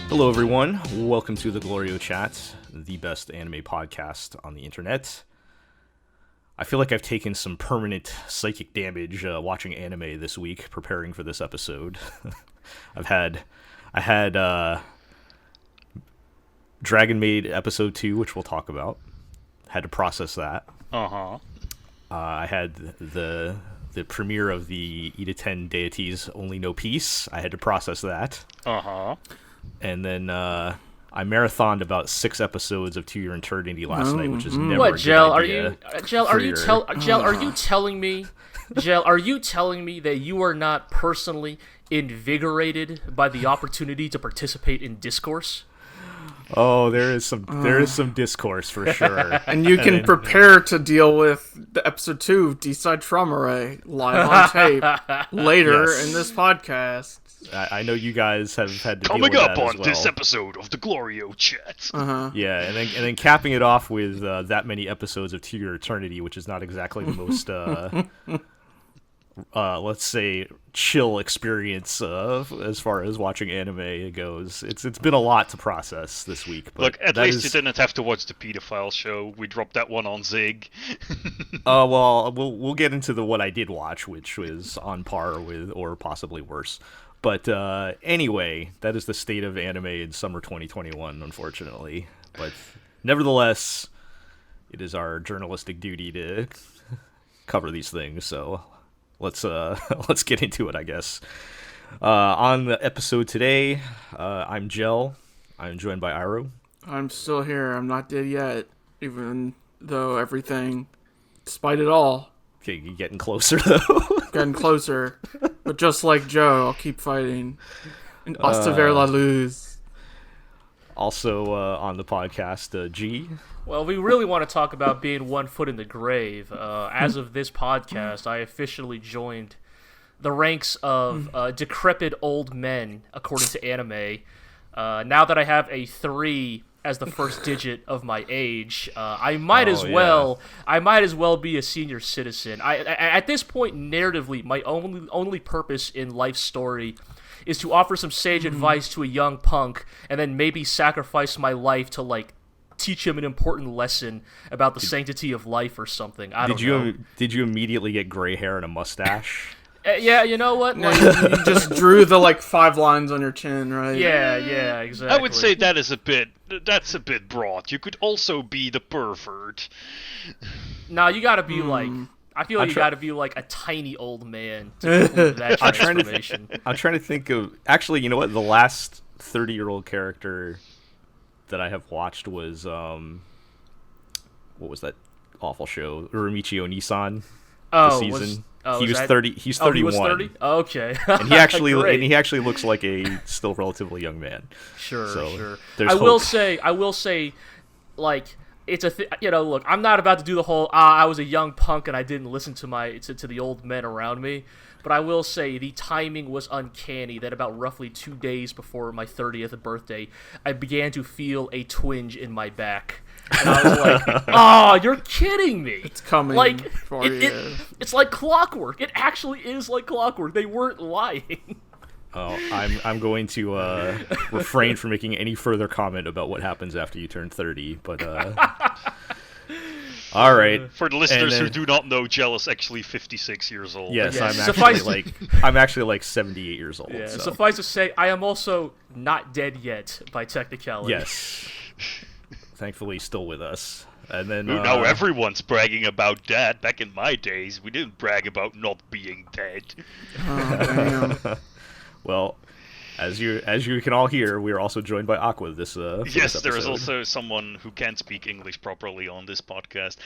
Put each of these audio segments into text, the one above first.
Hello everyone, welcome to the GLORIO Chat, the best anime podcast on the internet. I feel like I've taken some permanent psychic damage watching anime this week, preparing for this episode. I had Dragon Maid episode 2, which we'll talk about. Had to process that. I had the premiere of the Idaten Deities Only No Peace. I had to process that. And then I marathoned about 6 episodes of To Your Eternity last night, which is never a good idea. Are you telling me that you are not personally invigorated by the opportunity to participate in discourse? Oh, there is some discourse for sure. And you can prepare to deal with the episode 2 of D-Side Traumerei live on tape later in this podcast. I know you guys have had to coming deal with up that on as well. this episode of the GLORIO Chat. Yeah, and then capping it off with that many episodes of To Your Eternity, which is not exactly the most let's say chill experience as far as watching anime goes. It's been a lot to process this week. But look, at least you didn't have to watch the pedophile show. We dropped that one on Zig. Well, we'll get into what I did watch, which was on par with or possibly worse. But anyway, that is the state of anime in summer 2021, unfortunately. But nevertheless, it is our journalistic duty to cover these things. So let's get into it, I guess. On the episode today, I'm Gel. I'm joined by Iro. I'm still here. I'm not dead yet, even though everything, despite it all. Okay, you're getting closer though. Getting closer. But just like Joe, I'll keep fighting. And hasta ver la luz. Also on the podcast, G. Well, we really want to talk about being 1 foot in the grave. As of this podcast, I officially joined the ranks of decrepit old men, according to anime. Now that I have a 3 as the first digit of my age, I might as well be a senior citizen. At this point, narratively, my only purpose in life's story is to offer some sage advice to a young punk, and then maybe sacrifice my life to teach him an important lesson about the sanctity of life or something. I don't know. Did you immediately get gray hair and a mustache? Yeah, you know what? You just drew the 5 lines on your chin, right? Yeah, exactly. I would say that's a bit broad. You could also be the pervert. No, you gotta be I feel like you gotta be a tiny old man to complete that transformation. I'm trying to think of... Actually, you know what? The last 30-year-old character that I have watched was... what was that awful show? Uramichi Onisan. The season. He was 30. He's 31. He was 30? Okay. And he actually looks like a still relatively young man. Sure. There's hope. I will say, it's look, I'm not about to do the whole I was a young punk and I didn't listen to the old men around me, but I will say the timing was uncanny that about roughly 2 days before my 30th birthday, I began to feel a twinge in my back. And I was like, "Oh, you're kidding me!" It's coming for you. It's like clockwork. It actually is like clockwork. They weren't lying. Oh, I'm going to refrain from making any further comment about what happens after you turn 30. But all right. For the listeners who do not know, Gel is actually 56 years old. Yes, yes. I'm actually 78 years old. Yeah, so. Suffice to say, I am also not dead yet by technicality. Yes. Thankfully, still with us. And then now everyone's bragging about that. Back in my days, we didn't brag about not being dead. Oh, damn. Well, as you can all hear, we are also joined by Aqua this yes, this there is episode. also someone who can't speak English properly on this podcast.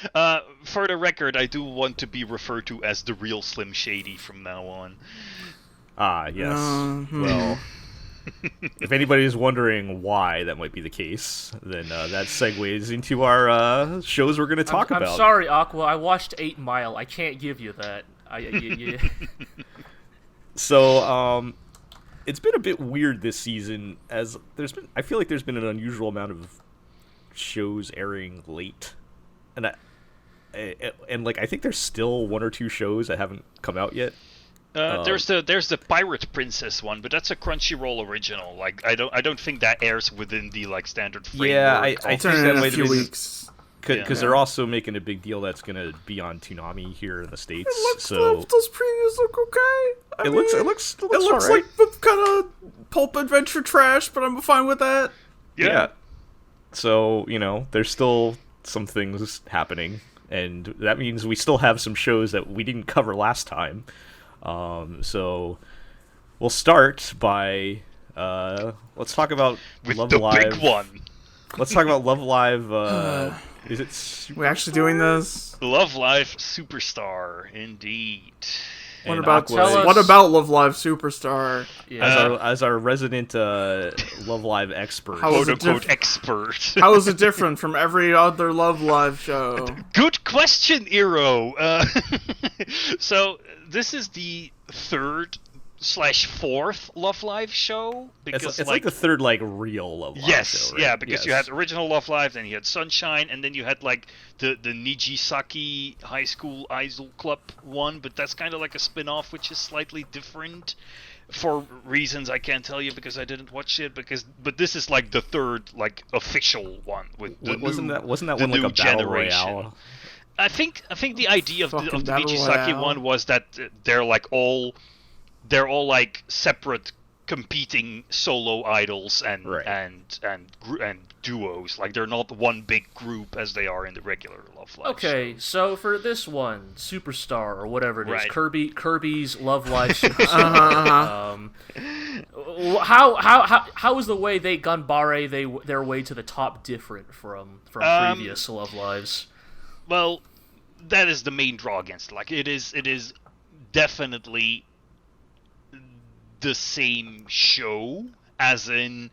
For the record, I do want to be referred to as the real Slim Shady from now on. Ah, yes. Well, if anybody is wondering why that might be the case, then that segues into our shows we're going to talk about. I'm sorry, Aqua. I watched 8 Mile. I can't give you that. So, it's been a bit weird this season, as I feel like there's been an unusual amount of shows airing late, and I think there's still 1 or 2 shows that haven't come out yet. There's the Pirate Princess one, but that's a Crunchyroll original. Like I don't think that airs within the like standard framework. Yeah, I of- think Turn that in a might few be weeks. because they're also making a big deal that's gonna be on Toonami here in the States. Looks, So those previews look okay. it looks It looks alright. like kind of pulp adventure trash, but I'm fine with that. Yeah. So, there's still some things happening, and that means we still have some shows that we didn't cover last time. So we'll start by let's talk about with Love the Live. big one. Let's talk about Love Live. Is it We actually doing this? Love Live Superstar, indeed. What and about Aqua- what about Love Live Superstar? Yeah. as our resident Love Live expert? How is Quote it unquote diff- expert. How is it different from every other Love Live show? Good question, Eero. So this is the third/fourth Love Live show because It's like the third real Love Live yes, show, right? yeah, because you Yes. had original Love Live, then you had Sunshine, and then you had like the Nijisaki High School Idol Club one, but that's kind of like a spin-off, which is slightly different for reasons I can't tell you because I didn't watch it. But this is like the third like official one with the wasn't new, that the one like new a battle generation. royale? I think the idea of the Fucking battle Nijisaki royale. one was that they're all like separate competing solo idols and Right. and duos. Like they're not one big group as they are in the regular Love Live. Okay, so for this one, Superstar or whatever it is, Right. Kirby's Love Live Superstar. How is the way they Ganbare their way to the top different from previous Love Lives? Well, that is the main draw against it. Like it is definitely the same show, as in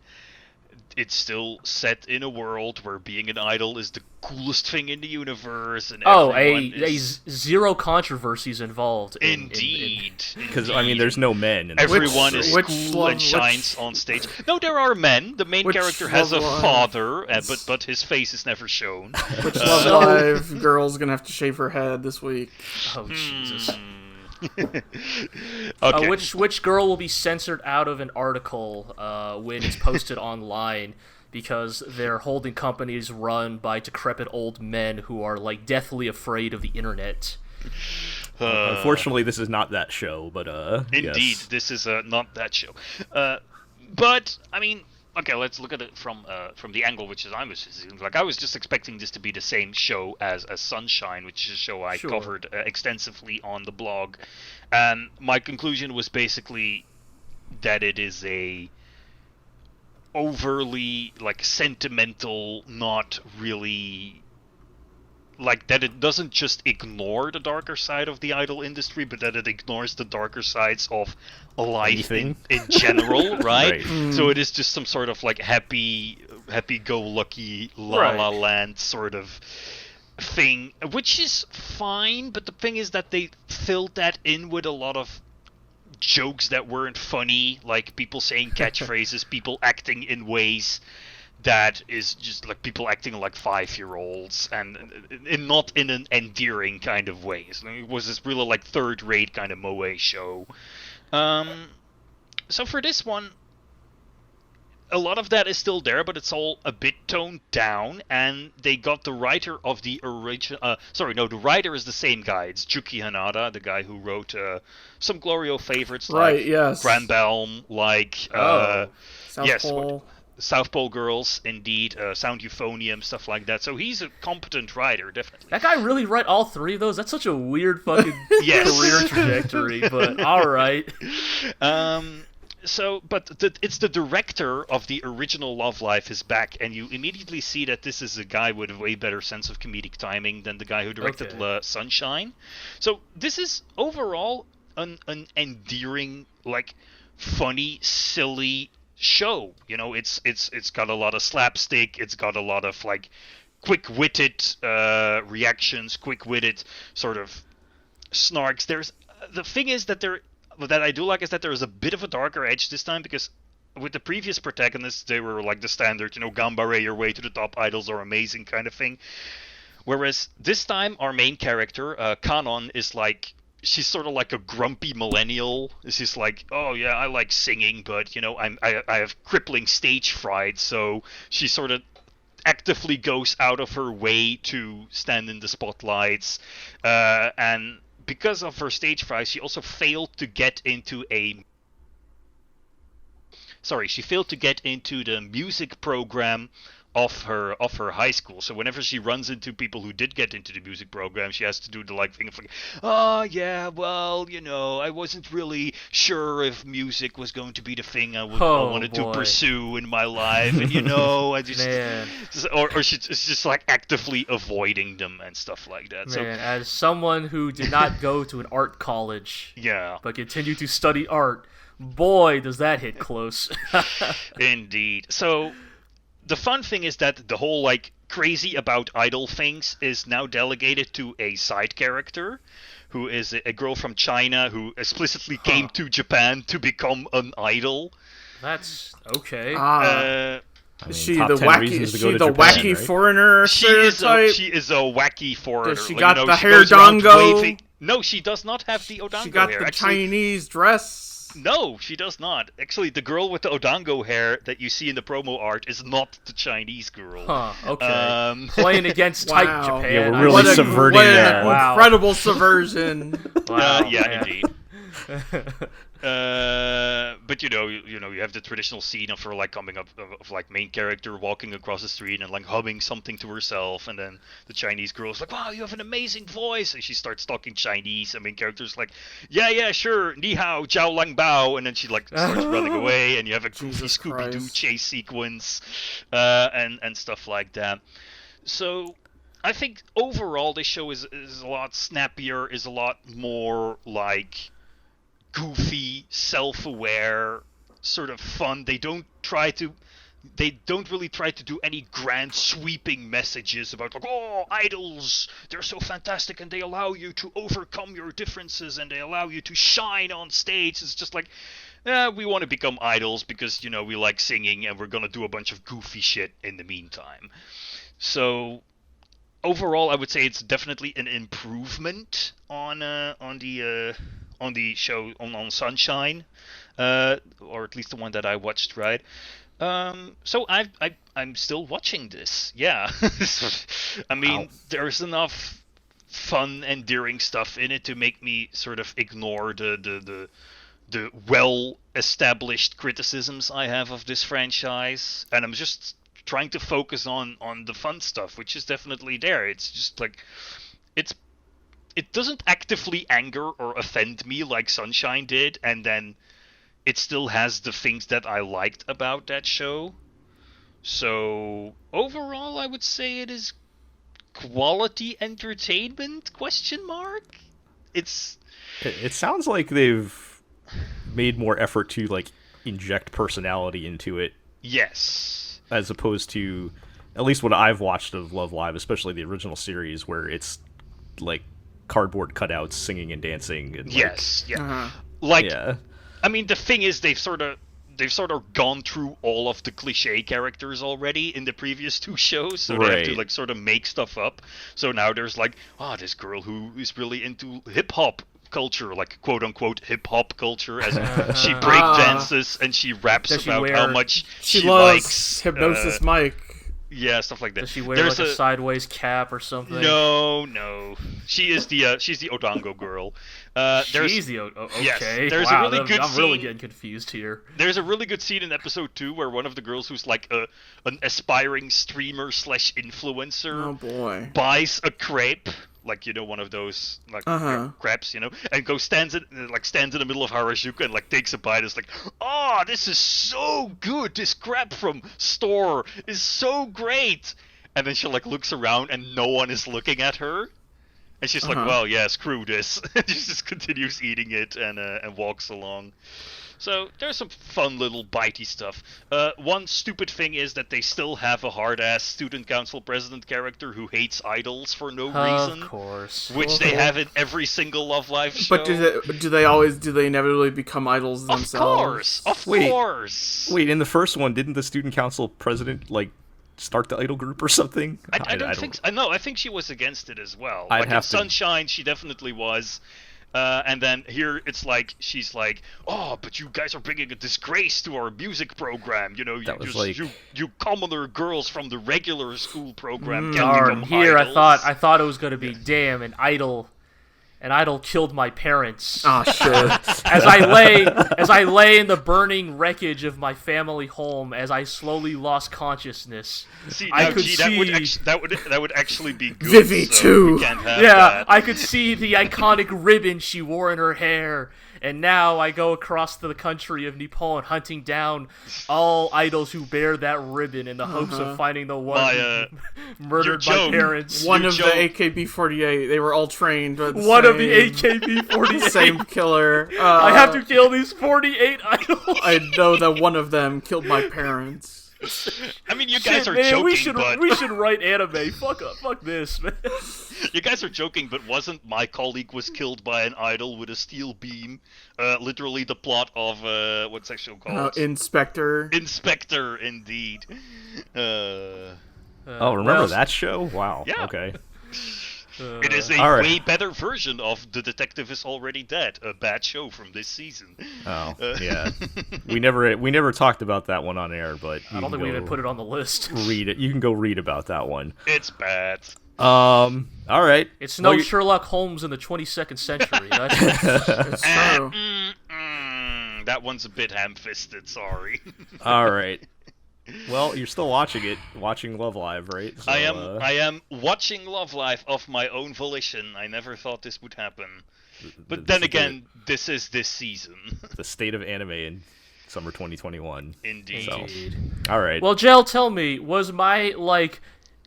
it's still set in a world where being an idol is the coolest thing in the universe, and everyone is... zero controversies involved. Indeed, Because there's no men. In everyone this is show. cool and shines on stage. No, there are men. The main Which character has a Love Live? father, but his face is never shown. Which Love Live girl's gonna have to shave her head this week? Oh Jesus! Okay. Which girl will be censored out of an article when it's posted online because they're holding companies run by decrepit old men who are like deathly afraid of the internet. Unfortunately, this is not that show, but Indeed, yes. this is not that show. But I mean, okay, let's look at it from the angle which is I was just expecting this to be the same show as Sunshine, which is a show I Sure. covered extensively on the blog, and my conclusion was basically that it is a overly like sentimental, not really like that it doesn't just ignore the darker side of the idol industry, but that it ignores the darker sides of life in general, right? Right. So it is just some sort of like happy-go-lucky La Right. La Land sort of thing, which is fine, but the thing is that they filled that in with a lot of jokes that weren't funny, like people saying catchphrases, people acting in ways that is just like people acting like 5-year-olds and not in an endearing kind of way. So it was this really like third-rate kind of moe show. So for this one, a lot of that is still there, but it's all a bit toned down, and they got the writer of the original... the writer is the same guy. It's Juki Hanada, the guy who wrote some GLORIO favorites like Right, yes. Granbelm, like... South yes, Pole. South Pole Girls, indeed, Sound Euphonium, stuff like that. So he's a competent writer, definitely. That guy really wrote all three of those? That's such a weird fucking Yes. career trajectory, but alright. It's the director of the original Love Life is back, and you immediately see that this is a guy with a way better sense of comedic timing than the guy who directed Sunshine. So this is overall an endearing, like, funny, silly show. You know, it's got a lot of slapstick, it's got a lot of, like, quick-witted reactions, quick-witted sort of snarks. The thing is that I do like is that there is a bit of a darker edge this time, because with the previous protagonists, they were like the standard, Ganbare, your way to the top, idols are amazing kind of thing. Whereas this time, our main character, Kanon, is like she's sort of like a grumpy millennial. She's like, oh yeah, I like singing, but you know, I have crippling stage fright, so she sort of actively goes out of her way to stand in the spotlights, and because of her stage fright, she also failed to get into she failed to get into the music program of her high school. So whenever she runs into people who did get into the music program, she has to do the like thing of like, oh yeah, well, you know, I wasn't really sure if music was going to be the thing I wanted to pursue in my life, and you know, I just or she's just like actively avoiding them and stuff like that. Man, so as someone who did not go to an art college, but continued to study art, boy, does that hit close. Indeed. So the fun thing is that the whole like crazy about idol things is now delegated to a side character who is a girl from China who explicitly came to Japan to become an idol. That's okay. Is she the wacky foreigner stereotype? She is a wacky foreigner. Does she got the hair dango? No, she does not have the odango hair. She got the Chinese dress? No, she does not. Actually, the girl with the odango hair that you see in the promo art is not the Chinese girl. Okay. Playing against tight Japan. Yeah, we're really subverting that. Incredible subversion. Indeed. But you have the traditional scene of her like coming up of like main character walking across the street and like humming something to herself, and then the Chinese girl's like, "Wow, you have an amazing voice," and she starts talking Chinese. And main character's like, "Yeah, sure, ni hao, jiao lang bao," and then she like starts running away, and you have a goofy Scooby-Doo chase sequence, and stuff like that. So I think overall this show is a lot snappier, is a lot more like goofy, self-aware, sort of fun. They don't really try to do any grand sweeping messages about like, oh, idols, they're so fantastic and they allow you to overcome your differences and they allow you to shine on stage. It's just like, we want to become idols because, you know, we like singing and we're gonna do a bunch of goofy shit in the meantime. So overall, I would say it's definitely an improvement on the show on Sunshine, or at least the one that I watched, right? So I'm still watching this. Yeah, I mean, there's enough fun, endearing stuff in it to make me sort of ignore the well-established criticisms I have of this franchise, and I'm just trying to focus on the fun stuff, which is definitely there. It's just like it doesn't actively anger or offend me like Sunshine did, and then it still has the things that I liked about that show. So overall, I would say it is quality entertainment? ? It sounds like they've made more effort to like inject personality into it. Yes. As opposed to, at least what I've watched of Love Live, especially the original series, where it's like cardboard cutouts singing and dancing. And I mean, the thing is, they've sort of gone through all of the cliche characters already in the previous two shows, so they have to like sort of make stuff up. So now there's like, this girl who is really into hip hop culture, like quote unquote hip hop culture, as she break dances and she raps about how much she likes Hypnosis Mike. Yeah, stuff like that. Does she wear like a sideways cap or something? No. She's the Odango girl. She's the okay. Yes, there's a really good I'm scene. really getting confused here. There's a really good scene in episode 2 where one of the girls who's like an aspiring streamer / influencer buys a crepe, like, you know, one of those like crepes, you know, and stands in the middle of Harajuku and like takes a bite. It's like, this is so good. This crepe from store is so great. And then she like looks around and no one is looking at her. And she's like, well, yeah, screw this. And she just continues eating it and walks along. So there's some fun little bitey stuff. One stupid thing is that they still have a hard-ass student council president character who hates idols for no reason. Of course. Which they have in every single Love Live show. But do they inevitably become idols themselves? Of course. Wait, in the first one, didn't the student council president, like, start the idol group or something? I don't think so. No, I think she was against it as well. In Sunshine, she definitely was. And then here it's like she's like, "Oh, but you guys are bringing a disgrace to our music program. You know, you commoner girls from the regular school program can't Darn. become Here idols." I thought it was gonna be damn an idol. An idol killed my parents. Oh shit. As I lay in the burning wreckage of my family home, as I slowly lost consciousness, See, I now, could gee, see. that would actually be good. Vivi so too. we can't have Yeah, that. I could see the iconic ribbon she wore in her hair, and now I go across the country of Nippon hunting down all idols who bear that ribbon in the hopes of finding the one who murdered my joke. parents. One of the AKB-48. They were all trained. By the One of the same- AKB-48. Same killer. I have to kill these 48 idols. I know that one of them killed my parents. I mean, you guys Shit, are man, joking, we should but write anime. Fuck this, man. you guys are joking, but wasn't My Colleague Was Killed by an Idol with a Steel Beam literally the plot of what's that show called? Inspector. Inspector, indeed. Remember that show? Wow. Yeah. Okay. It is a All right. way better version of The Detective Is Already Dead, a bad show from this season. Oh, yeah. We never talked about that one on air, but I don't think we even put it on the list. read it. You can go read about that one. It's bad. All right. It's no Well, Sherlock Holmes in the 22nd century. That's, It's true. That one's a bit ham-fisted, sorry. All right. Well, you're still watching Love Live, right? So, I am watching Love Live of my own volition. I never thought this would happen. But then again, this is this season. the state of anime in summer 2021. Indeed. So, Indeed. all right. Well, Jel, tell me, was my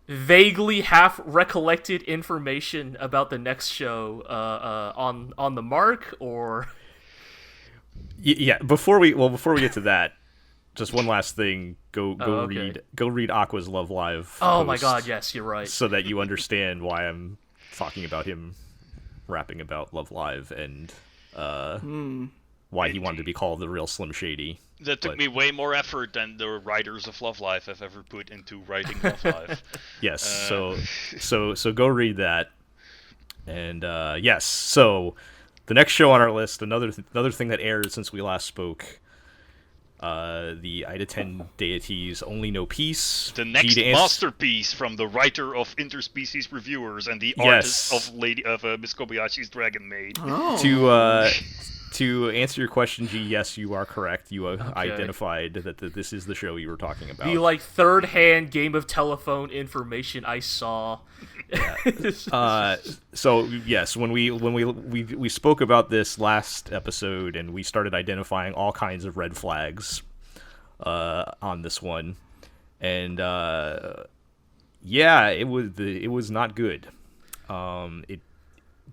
vaguely half recollected information about the next show on the mark, or? Yeah. Before we get to that, just one last thing. Go okay. read Aqua's Love Live. Oh my post God! Yes, you're right. So that you understand why I'm talking about him rapping about Love Live and why he wanted to be called the real Slim Shady. That took me way more effort than the writers of Love Live have ever put into writing Love Live. Yes. So go read that. And yes. So the next show on our list, another thing that aired since we last spoke. The Idaten Deities Only Know Peace. The next masterpiece from the writer of Interspecies Reviewers and the artist of Miss Kobayashi's Dragon Maid. Oh. To answer your question, G, yes, you are correct. You identified that this is the show you were talking about. The third-hand game of telephone information I saw. So yes, when we spoke about this last episode and we started identifying all kinds of red flags on this one, and it was not good. It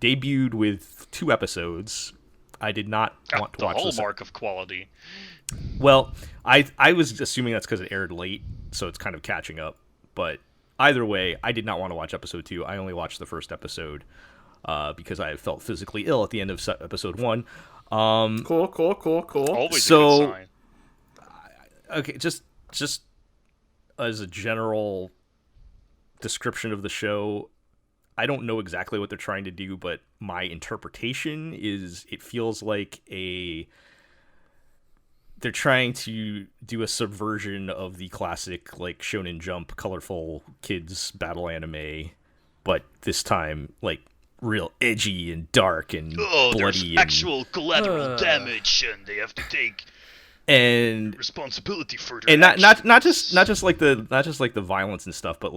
debuted with 2 episodes. I did not want to watch the this. hallmark of quality. Well, I was assuming that's because it aired late, so it's kind of catching up. But either way, I did not want to watch episode 2. I only watched the first episode because I felt physically ill at the end of episode 1. Cool. Always a good sign. Okay, just as a general description of the show, I don't know exactly what they're trying to do, but my interpretation is it feels like they're trying to do a subversion of the classic Shonen Jump colorful kids battle anime, but this time real edgy and dark and bloody. There's actual collateral damage, and they have to take responsibility for their and actions. not just the violence and stuff, but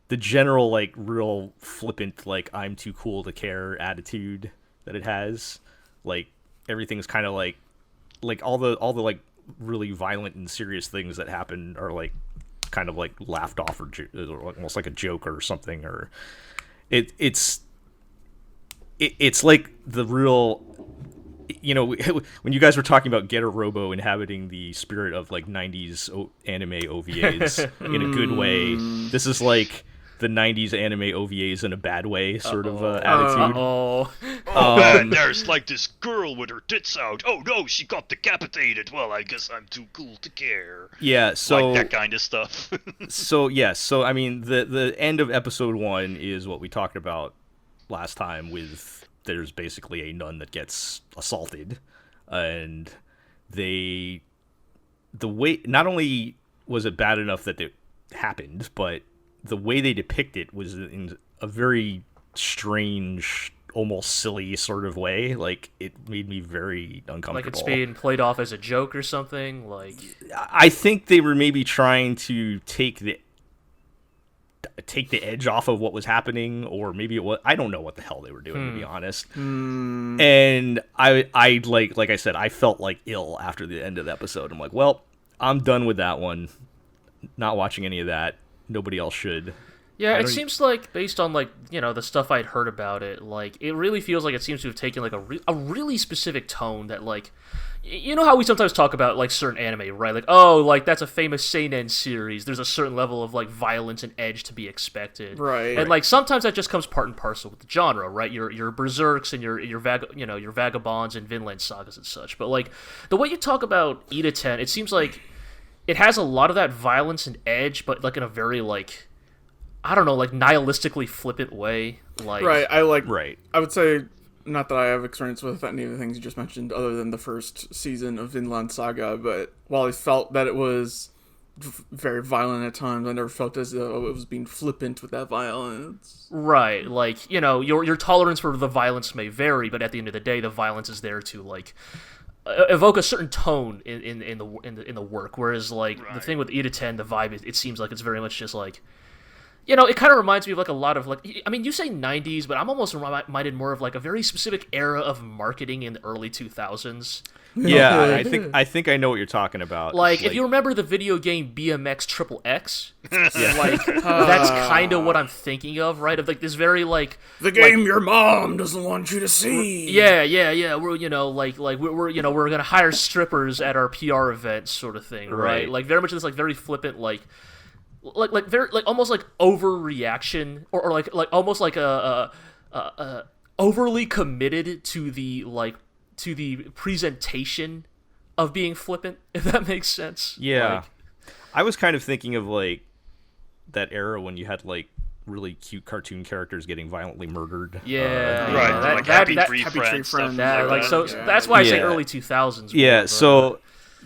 the general real flippant I'm too cool to care attitude that it has. Everything's kind of all the really violent and serious things that happen are kind of laughed off or almost like a joke or something, or it's like the real, when you guys were talking about Get a Robo inhabiting the spirit of 90s anime OVAs in a good way, this is the 90s anime OVAs in a bad way sort of attitude. Man, there's this girl with her tits out. Oh no, she got decapitated. Well, I guess I'm too cool to care. Yeah, so that kind of stuff. So I mean the end of episode 1 is what we talked about last time with there's basically a nun that gets assaulted, and the way, not only was it bad enough that it happened, but the way they depict it was in a very strange, almost silly sort of way. Like, it made me very uncomfortable. Like it's being played off as a joke or something. Like, I think they were maybe trying to take the edge off of what was happening, or maybe it was, I don't know what the hell they were doing, to be honest. And I like I said, I felt like ill after the end of the episode. I'm like, well, I'm done with that one. Not watching any of that. Nobody else should. yeah, it seems like, based on, like, you know, the stuff I'd heard about it, like, it really feels like it seems to have taken, like, a really specific tone that, like, you know how we sometimes talk about, like, certain anime, right? Like, oh, like, that's a famous seinen series. There's a certain level of, like, violence and edge to be expected. Right. And, like, sometimes that just comes part and parcel with the genre, right? Your berserks and your vagabonds and Vinland sagas and such. But, like, the way you talk about Idaten, it seems like it has a lot of that violence and edge, but, like, in a very, like, I don't know, like, nihilistically flippant way. Like, Right. Right. I would say, not that I have experience with any of the things you just mentioned, other than the first season of Vinland Saga, but while I felt that it was very violent at times, I never felt as though it was being flippant with that violence. Right, like, you know, your tolerance for the violence may vary, but at the end of the day, the violence is there to, like, evoke a certain tone in the work. Whereas, like, the thing with Idaten, the vibe, it seems like it's very much just like, you know, it kind of reminds me of, like, a lot of, like, I mean, you say 90s, but I'm almost reminded more of, like, a very specific era of marketing in the early 2000s. Yeah, I think I know what you're talking about. Like, if you remember the video game BMX Triple X, like, that's kind of what I'm thinking of, right? Of, like, this very, like, The game your mom doesn't want you to see. yeah. We're, you know, we're gonna hire strippers at our PR event, sort of thing, right? Like, very much this, like, very flippant, like very, like, almost like overreaction, or like almost like a overly committed to the, like, to the presentation of being flippant, if that makes sense. Yeah. Like, I was kind of thinking of, like, that era when you had, like, really cute cartoon characters getting violently murdered. yeah, Right, like that, Happy that, Tree Happy Tree Friends, stuff Friends, that, like, that. so Yeah. that's why I say Yeah. early 2000s. Yeah, but, so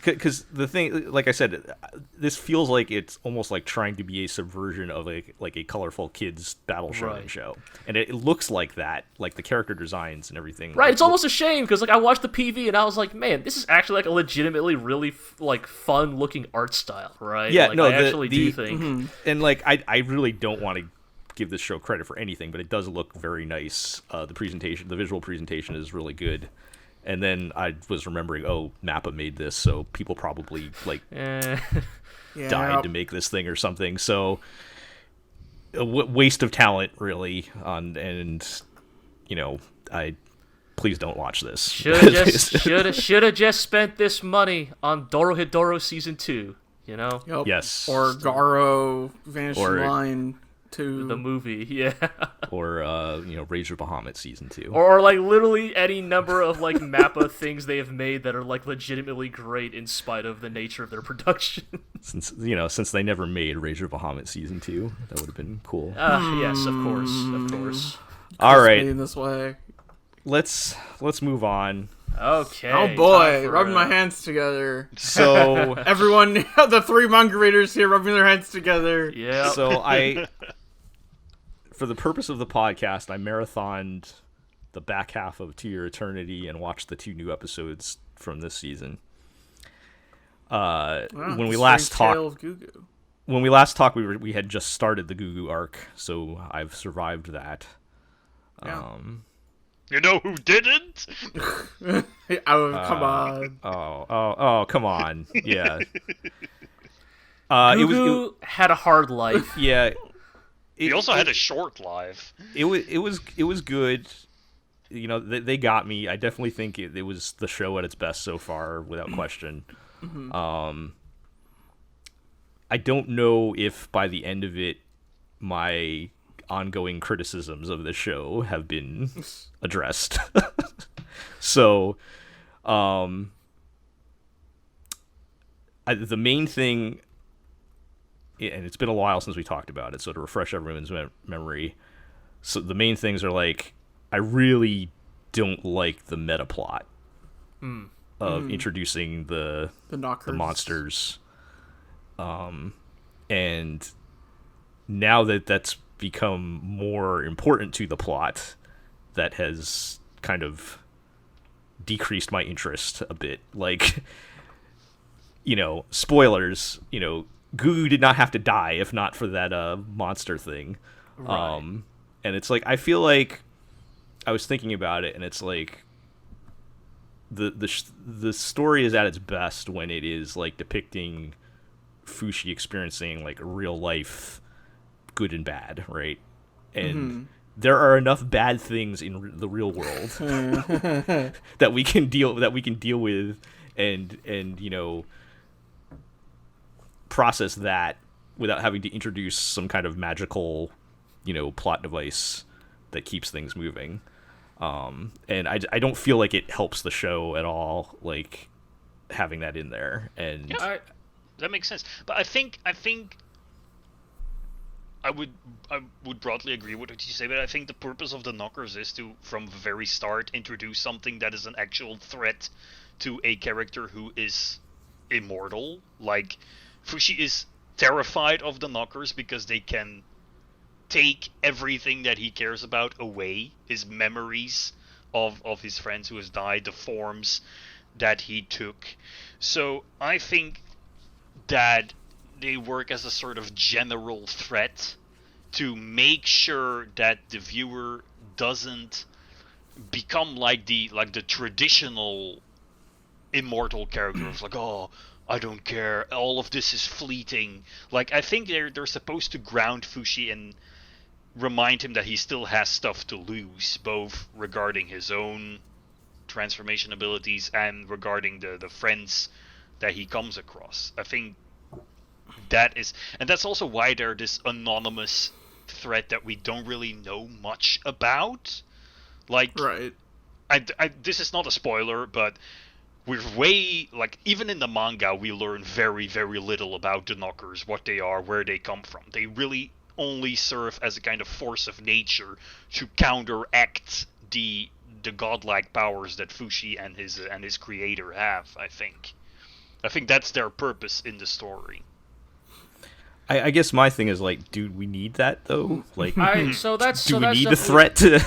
because the thing, like I said, this feels like it's almost like trying to be a subversion of like a colorful kids battle shonen Right. show, and it looks like that, like the character designs and everything. right, it's almost a shame, because, like, I watched the PV and I was like, man, this is actually, like, a legitimately really like fun looking art style, right? Yeah, like, no, I the- actually the- do think. And like I really don't want to give this show credit for anything, but it does look very nice. The visual presentation is really good. And then I was remembering, oh, Mappa made this, so people probably, like, Eh. Yeah. died to make this thing or something. So a waste of talent, really. And you know, please don't watch this. Should have just spent this money on Dorohedoro season 2. You know, Yep. Yes. Or Garo, Vanishing Or- Line 2. the movie, yeah, or Razor Bahamut season 2. or like literally any number of, like, Mappa things they have made that are, like, legitimately great in spite of the nature of their production. Since they never made Razor Bahamut season 2, that would have been cool. Yes, of course. All Made right, in this way. let's move on. Okay. Oh time boy, for, rubbing my hands together. So Everyone, the three manga readers here rubbing their hands together. Yeah. So for the purpose of the podcast, I marathoned the back half of To Your Eternity and watched the 2 new episodes from this season. Wow, When we Strange last Tale talked, of Gugu. we had just started the Gugu arc, so I've survived that. Yeah. You know who didn't? Come on. Oh, come on. Yeah. Gugu had a hard life. Yeah. He also had a short life. It was good. You know, they got me. I definitely think it was the show at its best so far, without question. I don't know if by the end of it, my ongoing criticisms of the show have been addressed. So, the main thing, and it's been a while since we talked about it, so to refresh everyone's memory, so the main things are, like, I really don't like the meta plot of introducing the monsters. And now that that's become more important to the plot, that has kind of decreased my interest a bit. Like, spoilers, Gugu did not have to die if not for that monster thing. Right. And it's like, I feel like I was thinking about it, and it's like the story is at its best when it is like depicting Fushi experiencing like real life good and bad, right? And there are enough bad things in the real world that we can deal with and process that without having to introduce some kind of magical plot device that keeps things moving. And I don't feel like it helps the show at all, like having that in there. And that makes sense. But I think I would broadly agree with what you say, but I think the purpose of the knockers is to, from the very start, introduce something that is an actual threat to a character who is immortal. Like, Fushi is terrified of the knockers because they can take everything that he cares about away, his memories of his friends who has died, the forms that he took. So I think that they work as a sort of general threat to make sure that the viewer doesn't become like the traditional immortal character of like, oh, I don't care, all of this is fleeting. Like, I think they're supposed to ground Fushi and remind him that he still has stuff to lose, both regarding his own transformation abilities and regarding the friends that he comes across. I think that's also why they're this anonymous threat that we don't really know much about. Like, right. This is not a spoiler, but we're way, like, even in the manga, we learn very, very little about the knockers, what they are, where they come from. They really only serve as a kind of force of nature to counteract the godlike powers that Fushi and his creator have. I think that's their purpose in the story. I guess my thing is like, dude, we need that though. Like, do we need the threat to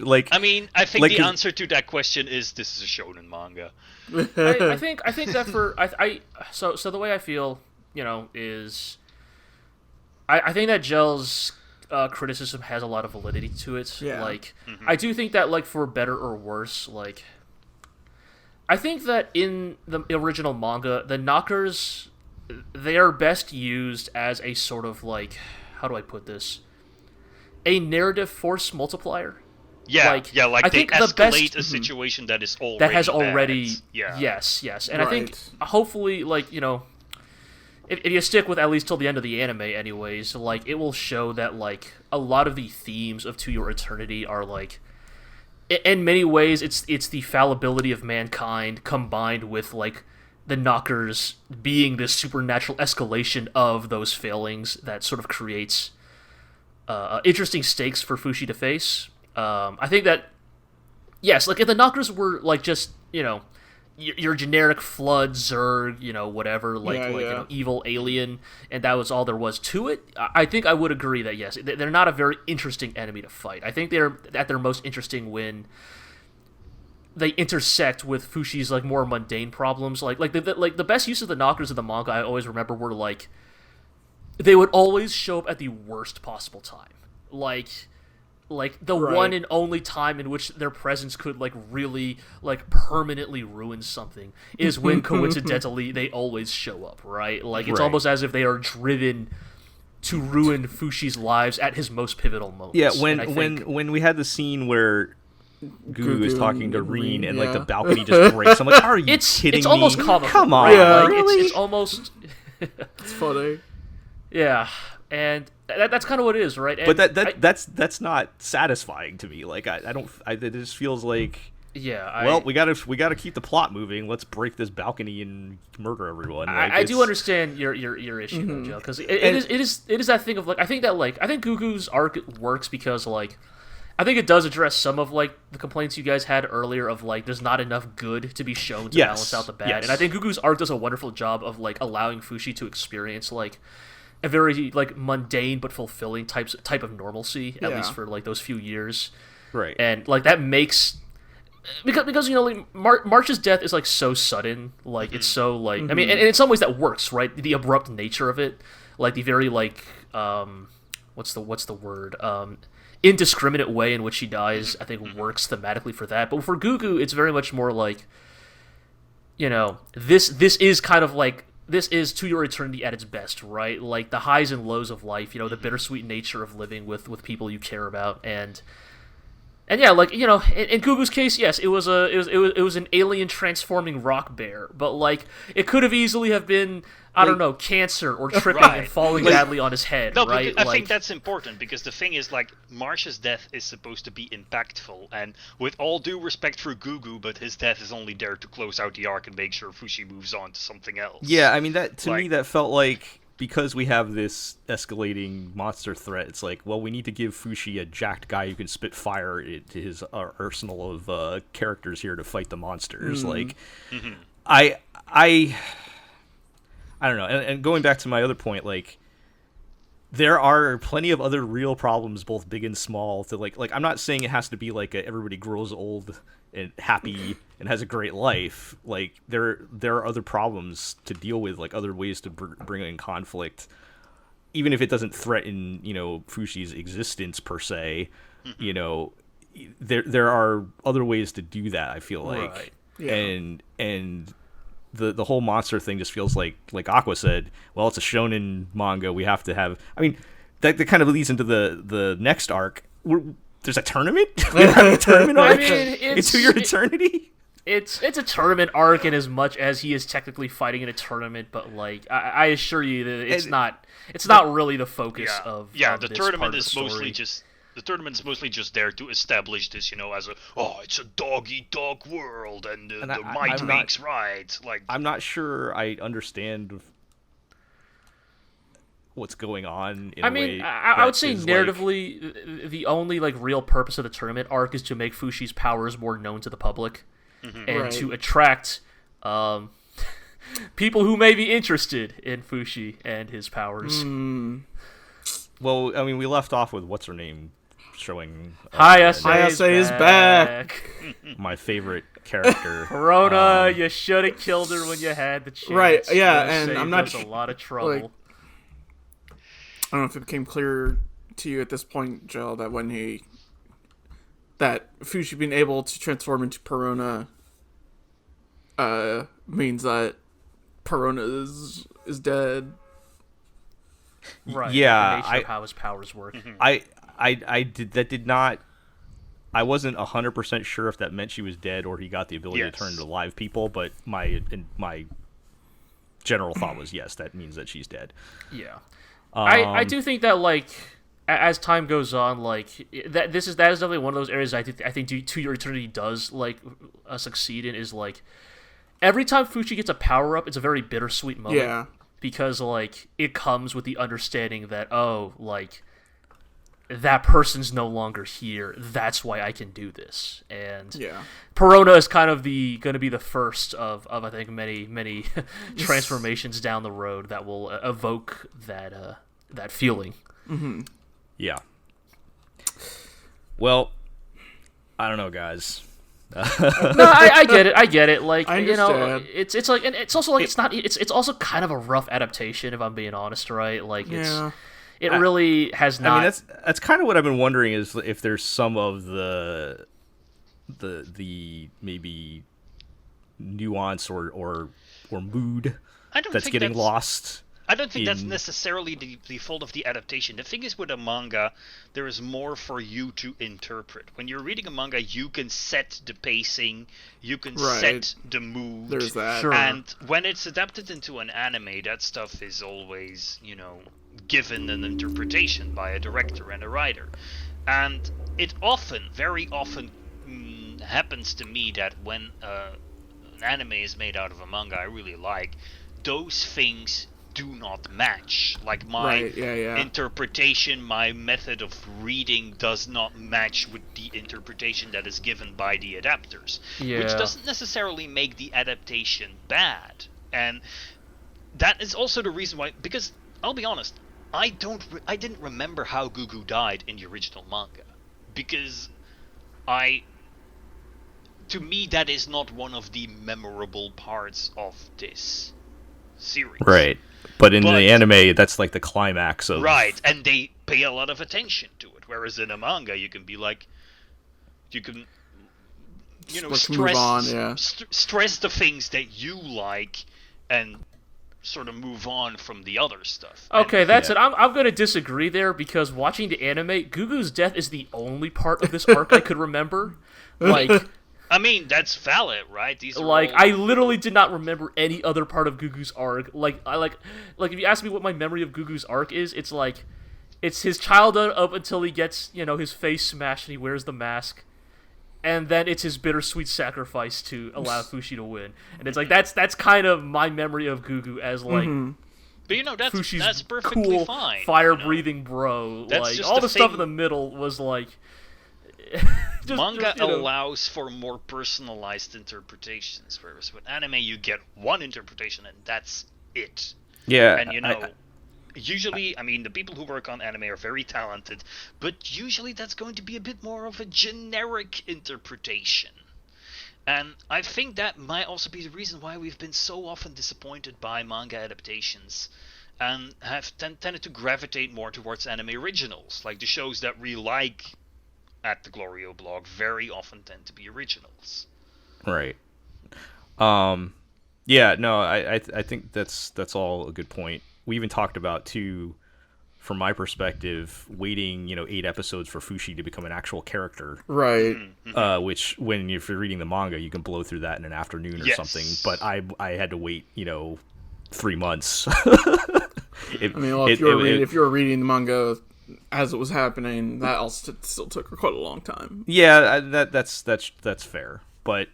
like? I mean, I think the answer to that question is this is a shonen manga. I think that so the way I feel, is I think that Gel's criticism has a lot of validity to it. Yeah. Like, I do think that, like, for better or worse, like, I think that in the original manga, the knockers, they are best used as a sort of, like, how do I put this? A narrative force multiplier. Yeah, like I think they escalate a situation that is already that has already bad. Yeah. Yes. And I think hopefully, like, if you stick with at least till the end of the anime anyways, like, it will show that, like, a lot of the themes of To Your Eternity are, like, in many ways it's the fallibility of mankind combined with, like, the knockers being this supernatural escalation of those failings that sort of creates interesting stakes for Fushi to face. I think that, yes, like, if the knockers were, like, just, your generic flood Zerg, whatever, evil alien, and that was all there was to it, I think I would agree that, yes, they're not a very interesting enemy to fight. I think they're at their most interesting when they intersect with Fushi's, like, more mundane problems. Like the best use of the knockers of the manga I always remember were, like, they would always show up at the worst possible time. Like the one and only time in which their presence could, like, really, like, permanently ruin something is when coincidentally they always show up, right? Like, it's almost as if they are driven to ruin Fushi's lives at his most pivotal moments. Yeah, when we had the scene where Gugu is talking to Reen and like the balcony just breaks, I'm like, are you kidding me? It's almost comical. Come on, yeah, like, really? It's almost. It's funny. Yeah, and that's kind of what it is, right? And but that's not satisfying to me. Like, it just feels like, we gotta keep the plot moving. Let's break this balcony and murder everyone. Like, I do understand your issue, though, Joe, because it is that thing of, like, I think Gugu's arc works because, like, I think it does address some of like the complaints you guys had earlier of like there's not enough good to be shown to balance out the bad. Yes. And I think Gugu's arc does a wonderful job of like allowing Fushi to experience like a very like mundane but fulfilling type of normalcy, at least for like those few years. Right. And like that makes because you know like March's death is like so sudden, like it's so like I mean and in some ways that works, right? The abrupt nature of it, like the very like what's the word? Indiscriminate way in which she dies, I think works thematically for that. But for Gugu, it's very much more like, you know, this is kind of like this is To Your Eternity at its best, right? Like the highs and lows of life, you know, the bittersweet nature of living with people you care about, and yeah, like you know, in Gugu's case, yes, it was an alien transforming rock bear, but like it could have easily have been. I don't know, cancer or tripping and falling badly on his head, No, right? I think that's important, because the thing is, like, Marsh's death is supposed to be impactful, and with all due respect for Gugu, but his death is only there to close out the arc and make sure Fushi moves on to something else. Yeah, I mean, that to me, that felt like, because we have this escalating monster threat, it's like, well, we need to give Fushi a jacked guy who can spit fire into his arsenal of characters here to fight the monsters. Like, I don't know, and going back to my other point, like, there are plenty of other real problems, both big and small, to like I'm not saying it has to be like everybody grows old and happy and has a great life. Like, there are other problems to deal with, like other ways to bring in conflict, even if it doesn't threaten, you know, Fushi's existence per se. You know, there are other ways to do that, I feel like. Right. Yeah. And the whole monster thing just feels like Aqua said, well, it's a shonen manga, we have to have, I mean, that kind of leads into the next arc. There's a tournament? We're having a tournament arc? I mean, into your eternity? It's a tournament arc in as much as he is technically fighting in a tournament, but like I assure you that it's not really the focus of the this tournament part of is the mostly story. the tournament is mostly just there to establish this, you know, as it's a dog-eat-dog world, and the might makes right. Like, I'm not sure I understand what's going on. I mean, I would say narratively, the only like real purpose of the tournament arc is to make Fushi's powers more known to the public, and to attract people who may be interested in Fushi and his powers. Well, I mean, we left off with what's her name showing Hayase is back. my favorite character. Corona, you should have killed her when you had the chance. Right, yeah, You and saved I'm not us a lot of trouble. like, I don't know if it became clear to you at this point, Jill, that that Fushi being able to transform into Perona means that Perona is dead. Right. Yeah, the nature of how his powers work. I wasn't 100% sure if that meant she was dead or he got the ability to turn into live people, but my general thought was yes, that means that she's dead. Yeah. I do think that, like, as time goes on, like, that is definitely one of those areas I think To Your Eternity does, like, succeed in, is, like, every time Fushi gets a power-up, it's a very bittersweet moment. Yeah. Because, like, it comes with the understanding that, oh, like, that person's no longer here. That's why I can do this. And Perona is kind of going to be the first of I think many transformations down the road that will evoke that feeling. Mm-hmm. Yeah. Well, I don't know, guys. No, I get it. Like, I you know, understand. it's like, and it's also like it's also kind of a rough adaptation, if I'm being honest, right? Like, it really has not. I mean, that's kind of what I've been wondering, is if there's some of the maybe nuance or mood that's getting lost. I don't think that's necessarily the fault of the adaptation. The thing is, with a manga, there is more for you to interpret. When you're reading a manga, you can set the pacing, you can set the mood. There's that. Sure. And when it's adapted into an anime, that stuff is always, you know, given an interpretation by a director and a writer. And it very often happens to me that when an anime is made out of a manga I really like, those things do not match. Like my interpretation, my method of reading does not match with the interpretation that is given by the adapters, which doesn't necessarily make the adaptation bad. And that is also the reason why, because I'll be honest, I didn't remember how Gugu died in the original manga, because to me that is not one of the memorable parts of this series. Right. But in the anime, that's like the climax of... Right, and they pay a lot of attention to it, whereas in a manga you can be like, you can, you know, stress the things that you like and sort of move on from the other stuff. Okay, that's it. I'm going to disagree there, because watching the anime, Gugu's death is the only part of this arc I could remember. Like, I mean, that's valid, right? These are like, all... I literally did not remember any other part of Gugu's arc. Like if you ask me what my memory of Gugu's arc is, it's like, it's his childhood up until he gets, you know, his face smashed and he wears the mask. And then it's his bittersweet sacrifice to allow Fushi to win. And it's like, that's kind of my memory of Gugu as, like, but, you know, that's Fushi's perfectly cool, fine. fire-breathing bro. That's like, just all the stuff thing... in the middle was, like... Manga allows for more personalized interpretations, whereas with anime you get one interpretation and that's it. Yeah. And, you know... Usually, I mean, the people who work on anime are very talented, but usually that's going to be a bit more of a generic interpretation. And I think that might also be the reason why we've been so often disappointed by manga adaptations and have tended to gravitate more towards anime originals. Like the shows that we like at the GLORIO blog very often tend to be originals. Right. Yeah, no, I think that's all a good point. We even talked about, too, from my perspective, waiting, 8 episodes for Fushi to become an actual character. Right. Which, if you're reading the manga, you can blow through that in an afternoon or something. But I had to wait, 3 months. If you were reading the manga as it was happening, that also still took quite a long time. Yeah, that's fair. But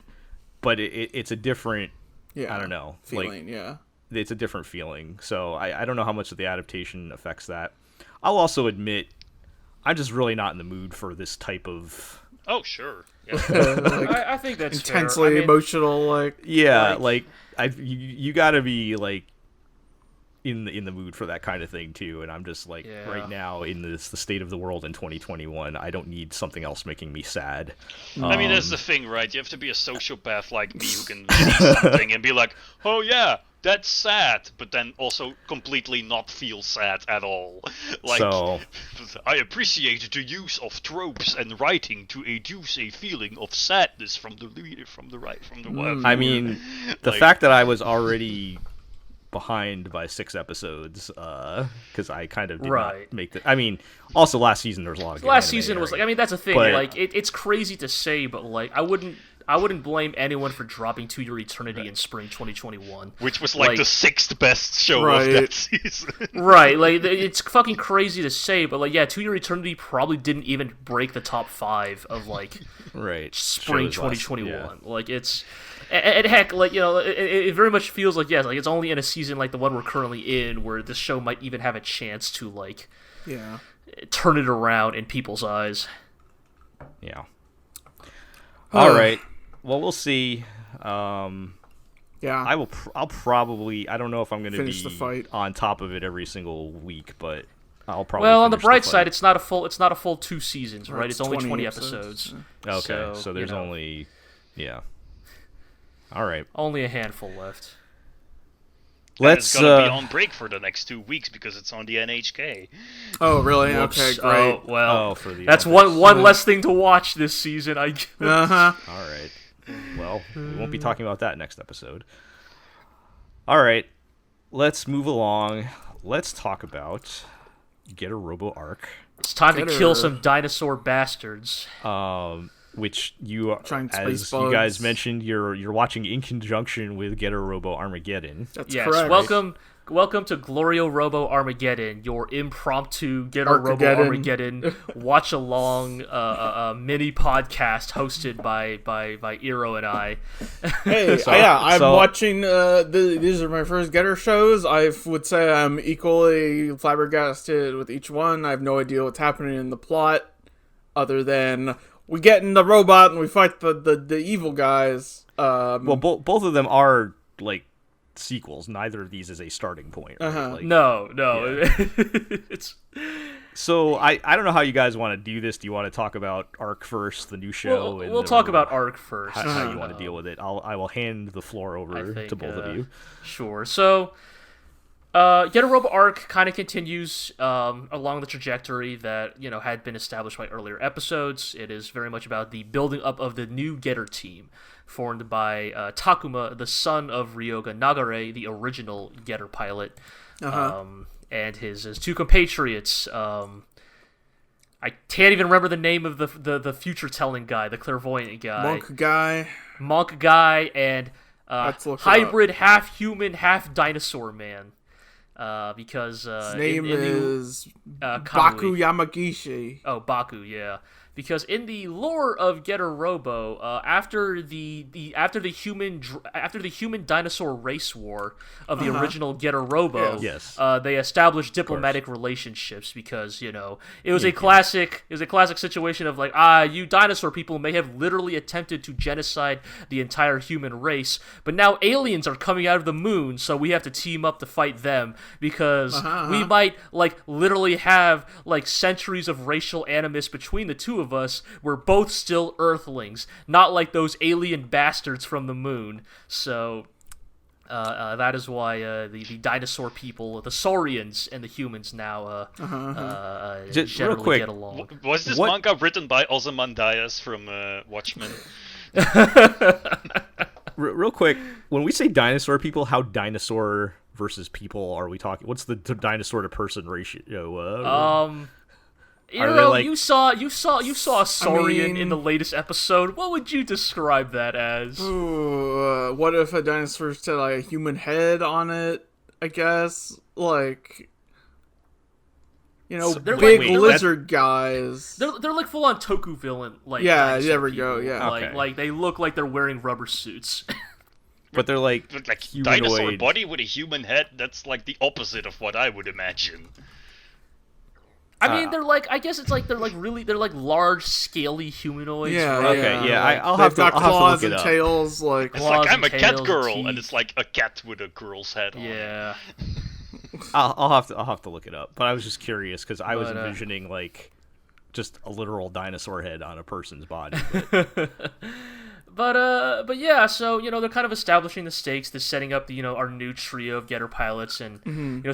it's a different, I don't know. Feeling, It's a different feeling. So I don't know how much of the adaptation affects that. I'll also admit, I'm just really not in the mood for this type of... Oh, sure. Yeah. I think that's intensely fair. emotional, you gotta be, in the mood for that kind of thing, too. And I'm just, right now, in the state of the world in 2021, I don't need something else making me sad. I mean, that's the thing, right? You have to be a sociopath like me who can see something and be like, oh, yeah, that's sad, but then also completely not feel sad at all. I appreciate the use of tropes and writing to induce a feeling of sadness from the web. I mean, the fact that I was already behind by 6 episodes, because I kind of did not make the... I mean, also last season there was a lot of good last anime, season was that's a thing. But, it's crazy to say, but I wouldn't blame anyone for dropping To Your Eternity in spring 2021. Which was the 6th best show of that season. Right, it's fucking crazy to say, but To Your Eternity probably didn't even break the top 5 of spring 2021. It's... And heck, it very much feels it's only in a season like the one we're currently in where this show might even have a chance to turn it around in people's eyes. Yeah. All right. Well, we'll see. I'll probably. I don't know if I'm going to be on top of it every single week, but I'll probably. Well, on the bright side, it's not a full 2 seasons, right? It's only 20 episodes. Okay, so there's only, All right. Only a handful left. It's gonna be on break for the next 2 weeks because it's on the NHK. Oh, really? Whoops. Okay, great. Oh, well, for the that's one less thing to watch this season, I guess. Uh-huh. All right. Well, we won't be talking about that next episode. All right. Let's move along. Let's talk about Get a Robo arc. It's time to kill some dinosaur bastards. Which you guys mentioned, you're watching in conjunction with Get a Robo Armageddon. That's yes, correct. welcome Welcome to GLORIO Robo Armegeddon, your impromptu Getter Robo Armegeddon watch along mini podcast hosted by Eero and I. Hey, I'm watching. These are my first Getter shows. I would say I'm equally flabbergasted with each one. I have no idea what's happening in the plot, other than we get in the robot and we fight the evil guys. Well, both of them are like sequels. Neither of these is a starting point. Right? Like, no. Yeah. It's so I don't know how you guys want to do this. Do you want to talk about Arc first, the new show? We'll talk about Arc first. How you want to deal with it? I will hand the floor over to both of you. Sure. So, Getter Robo Arc kind of continues along the trajectory that had been established by earlier episodes. It is very much about the building up of the new Getter team, formed by Takuma, the son of Ryoga Nagare, the original Getter pilot, and his two compatriots. I can't even remember the name of the future-telling guy, the clairvoyant guy. Monk guy, and hybrid, half-human, half-dinosaur man. Because his name is Baku Yamagishi. Oh, Baku, yeah. Because in the lore of Getter Robo, after the human dinosaur race war of the original Getter Robo, they established diplomatic relationships because it was a classic situation of like, you dinosaur people may have literally attempted to genocide the entire human race, but now aliens are coming out of the moon, so we have to team up to fight them because we might like literally have like centuries of racial animus between the two of us. We're both still Earthlings, not like those alien bastards from the moon. So that is why the dinosaur people, the Saurians, and the humans now generally get along. Was this manga written by Ozymandias from Watchmen? Real quick, when we say dinosaur people, how dinosaur versus people are we talking? What's the dinosaur to person ratio? You saw a saurian in the latest episode. What would you describe that as? What if a dinosaur had like a human head on it? I guess big lizard guys. They're like full on Toku villain. Like there we go. Yeah, like they look like they're wearing rubber suits. But they're like humanoid. Dinosaur body with a human head. That's like the opposite of what I would imagine. I mean, they're like, I guess it's like they're like large, scaly humanoids. Yeah, right? Okay, yeah. I'll have to look it up. Tails, like it's like I'm a cat girl, and it's like a cat with a girl's head on. Yeah. I'll have to look it up. But I was just curious because I was envisioning like just a literal dinosaur head on a person's body. But yeah, so they're kind of establishing the stakes. They're setting up our new trio of Getter pilots, and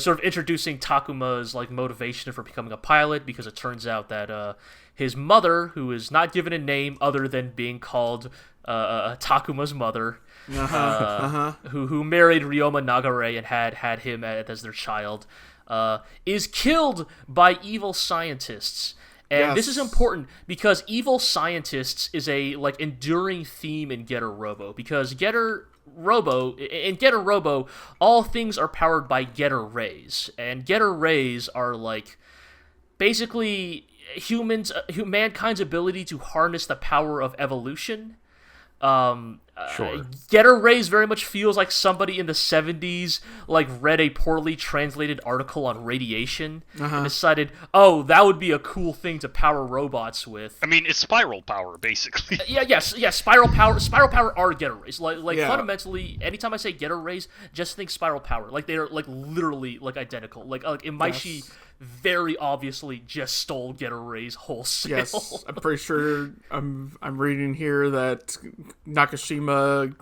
sort of introducing Takuma's like motivation for becoming a pilot, because it turns out that his mother, who is not given a name other than being called Takuma's mother, who married Ryoma Nagare and had him as their child, is killed by evil scientists. And this is important because evil scientists is a like enduring theme in Getter Robo, because in Getter Robo, all things are powered by Getter rays, and Getter rays are like basically mankind's ability to harness the power of evolution. Sure. Getter Rays very much feels like somebody in the 70s like read a poorly translated article on radiation and decided, that would be a cool thing to power robots with. I mean, it's spiral power, basically. Spiral power are Getter Rays. Fundamentally, anytime I say Getter Rays, just think spiral power. Like they're like literally like identical. Like Imaishi very obviously just stole Getter Rays wholesale. Yes, I'm pretty sure I'm reading here that Nakashima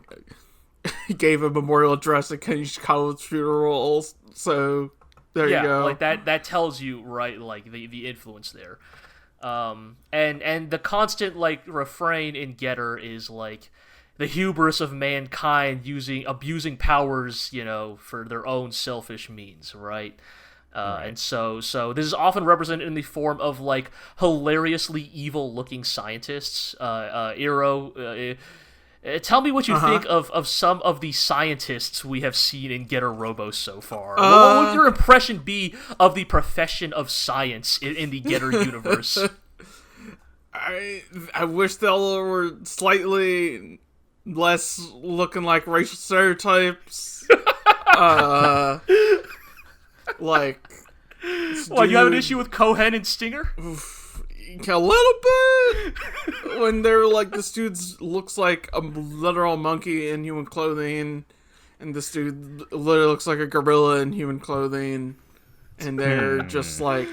gave a memorial address at Kenishikawa's funeral, so there you go. Like that tells you, right, like the influence there. And the constant like refrain in Getter is like the hubris of mankind abusing powers, for their own selfish means, right? And so this is often represented in the form of like hilariously evil-looking scientists. Eero Tell me what you think of some of the scientists we have seen in Getter Robo so far. What would your impression be of the profession of science in the Getter universe? I wish they were slightly less looking like racial stereotypes. Like, What, you have an issue with Cohen and Stinger? a little bit. When they're like, this dude looks like a literal monkey in human clothing, and this dude literally looks like a gorilla in human clothing, and they're just like,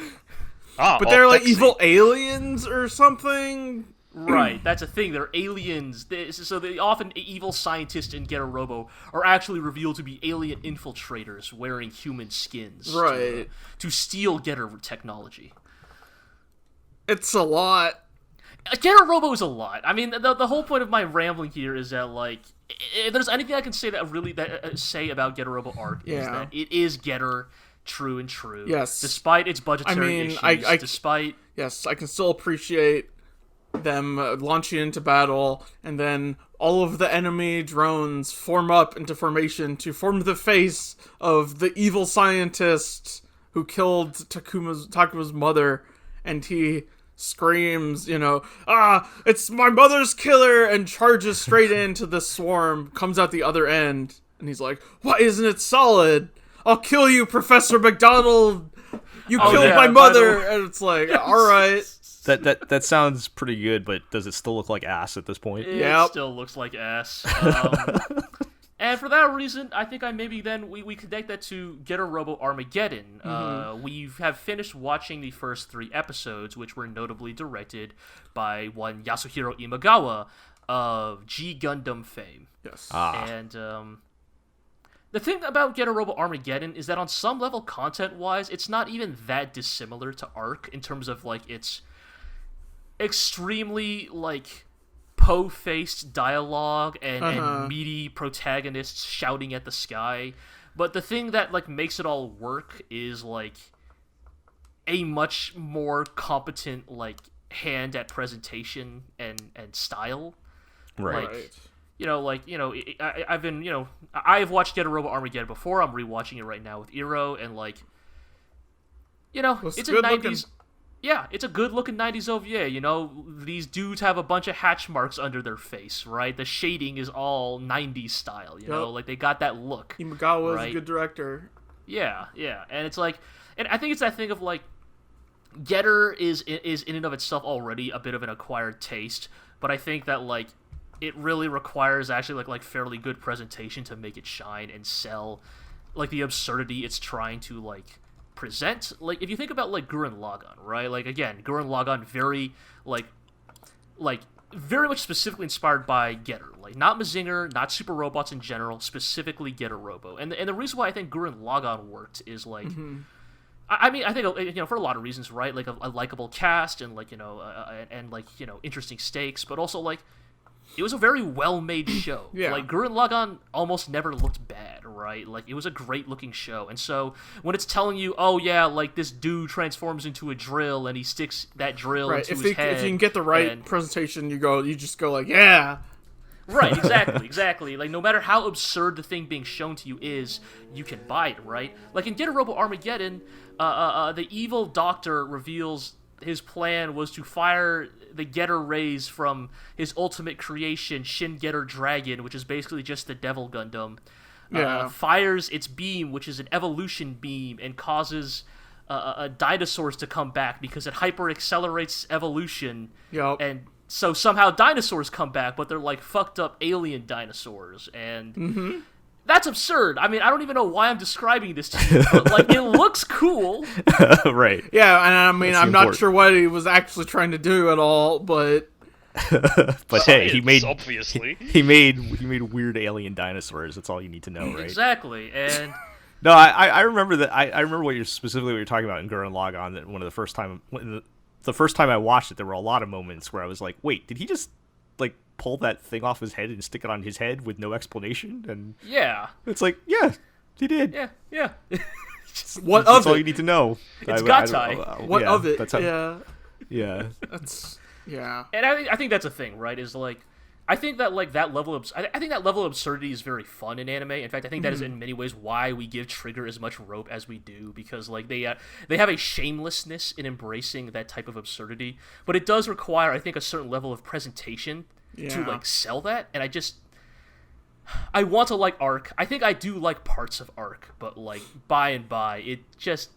but they're like evil aliens or something. Right, that's a thing. They're aliens. So the often evil scientists in Getter Robo are actually revealed to be alien infiltrators wearing human skins. Right. To steal Getter technology. It's a lot. Getter Robo is a lot. I mean, the whole point of my rambling here is that, like, if there's anything I can say say about Getter Robo art, is that it is Getter true and true. Yes. Despite its budgetary issues, despite... Yes, I can still appreciate them launching into battle, and then all of the enemy drones form up into formation to form the face of the evil scientist who killed Takuma's mother, and he screams, it's my mother's killer, and charges straight into the swarm, comes out the other end, and he's like, why isn't it solid? I'll kill you, Professor McDonald! You killed my mother! And it's like, alright. That sounds pretty good, but does it still look like ass at this point? It still looks like ass. And for that reason, I think we connect that to Getter Robo Armegeddon. We have finished watching the first 3 episodes, which were notably directed by one Yasuhiro Imagawa of G Gundam fame. Yes. And the thing about Getter Robo Armageddon is that on some level, content-wise, it's not even that dissimilar to Arc in terms of, like, its extremely, like, po-faced dialogue and meaty protagonists shouting at the sky. But the thing that, like, makes it all work is, like, a much more competent, like, hand at presentation and style. Right. I've watched Getter Robo Armageddon before. I'm rewatching it right now with Iro, and, like, it's a 90s... Yeah, it's a good-looking 90s OVA, These dudes have a bunch of hatch marks under their face, right? The shading is all 90s style, Like, they got that look. Imagawa is a good director. Yeah. And it's like... And I think it's that thing of, like... Getter is in and of itself already a bit of an acquired taste, but I think that, like, it really requires actually, like fairly good presentation to make it shine and sell, like, the absurdity it's trying to, like... present. Like, if you think about, like, Gurren Lagann, right? Like, again, Gurren Lagann very, like very much specifically inspired by Getter. Like, not Mazinger, not Super Robots in general, specifically Getter Robo. And the reason why I think Gurren Lagann worked is, like, I mean, I think, for a lot of reasons, right? Like, a likable cast and, like, interesting stakes, but also, like, it was a very well-made show. Yeah. Like, Gurren Lagann almost never looked bad, right? Like, it was a great-looking show. And so, when it's telling you, oh, yeah, like, this dude transforms into a drill, and he sticks that drill into his head. If you can get the right presentation, you just go, like, yeah! Right, exactly. Like, no matter how absurd the thing being shown to you is, you can buy it, right? Like, in Getter Robo Armageddon, the evil doctor reveals his plan was to fire the Getter rays from his ultimate creation, Shin Getter Dragon, which is basically just the Devil Gundam. Fires its beam, which is an evolution beam, and causes dinosaurs to come back because it hyper-accelerates evolution. Yep. And so somehow dinosaurs come back, but they're like fucked up alien dinosaurs. And that's absurd. I mean, I don't even know why I'm describing this to you, but, like, it looks cool. Right. Yeah, and I mean, I'm not sure what he was actually trying to do at all, but... But hey, he made weird alien dinosaurs. That's all you need to know, right? Exactly, and... No, I remember that. I remember what you're talking about in Gurren Lagann. That the first time I watched it, there were a lot of moments where I was like, "Wait, did he just like pull that thing off his head and stick it on his head with no explanation?" And yeah, it's like, yeah, he did. Yeah. That's all you need to know. It's Gatai. What of it? That's how, yeah. That's... Yeah. And I think that's a thing, right? Is, like, I think that that level of I think that level of absurdity is very fun in anime. In fact, I think that is in many ways why we give Trigger as much rope as we do, because they have a shamelessness in embracing that type of absurdity, but it does require, I think, a certain level of presentation to sell that. And I want to like Arc. I think I do like parts of Arc, but by and by it just.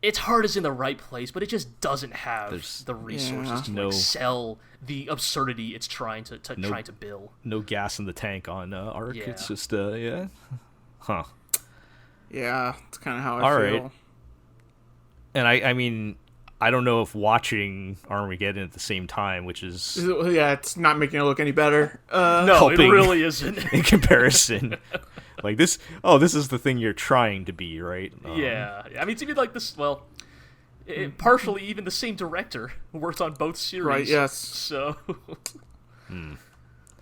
Its heart is in the right place, but it just doesn't have the resources to sell the absurdity it's trying to build. No gas in the tank on Arc. Yeah. It's just Yeah, it's kind of how I feel. Right. And I mean, I don't know if watching Armageddon at the same time, which is it's not making it look any better. No, it really isn't in comparison. This is the thing you're trying to be, right? I mean, to be this, partially even the same director who worked on both series. Right, yes. So...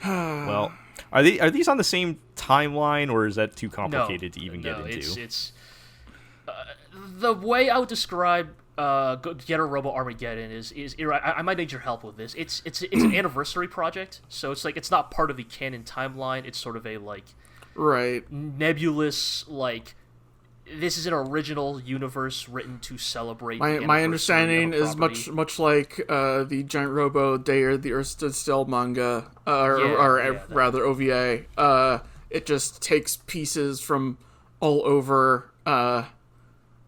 Well, are these on the same timeline, or is that too complicated to even get into? It's the way I would describe Getter Robo Armageddon is I might need your help with this. It's an anniversary project, so it's not part of the canon timeline. It's sort of a right nebulous this is an original universe written to celebrate. My understanding is much like the Giant Robo Day or the Earth Stood Still manga, rather OVA. It just takes pieces from all over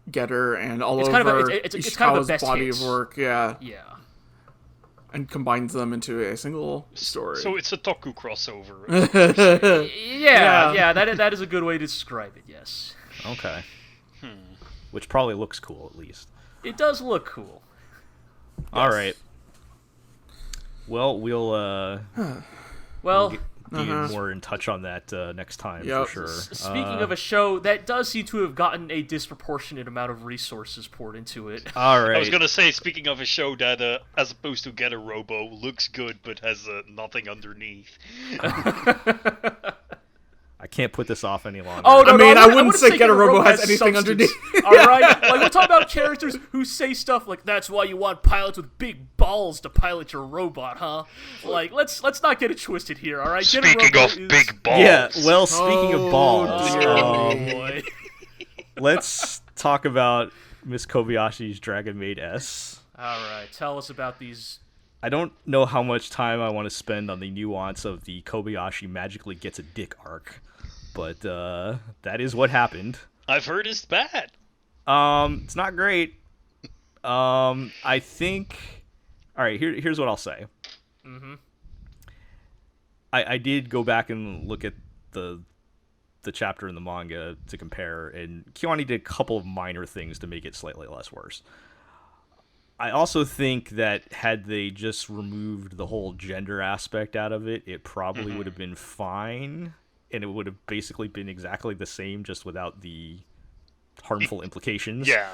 Getter and all over it's kind of a best body hits. of work. Yeah. And combines them into a single story. So it's a Toku crossover. That is a good way to describe it, yes. Okay. Which probably looks cool, at least. It does look cool. All right. Well, we'll be more in touch on that next time, for sure. Speaking of a show that does seem to have gotten a disproportionate amount of resources poured into it. All right. I was gonna say, speaking of a show that, as opposed to Get a Robo, looks good but has nothing underneath. I can't put this off any longer. Oh, no, I wouldn't say Get a Robo has anything underneath. All right, we're talking about characters who say stuff like, "That's why you want pilots with big balls to pilot your robot, huh?" Let's not get it twisted here. All right. Speaking of big balls. Yeah. Well, speaking of balls, boy. Let's talk about Miss Kobayashi's Dragon Maid S. All right. Tell us about these. I don't know how much time I want to spend on the nuance of the Kobayashi magically gets a dick arc, but that is what happened. I've heard it's bad. It's not great. I think. All right, here's what I'll say. Mm-hmm. I did go back and look at the chapter in the manga to compare, and Kiwani did a couple of minor things to make it slightly less worse. I also think that had they just removed the whole gender aspect out of it, it probably would have been fine, and it would have basically been exactly the same, just without the harmful implications. Yeah.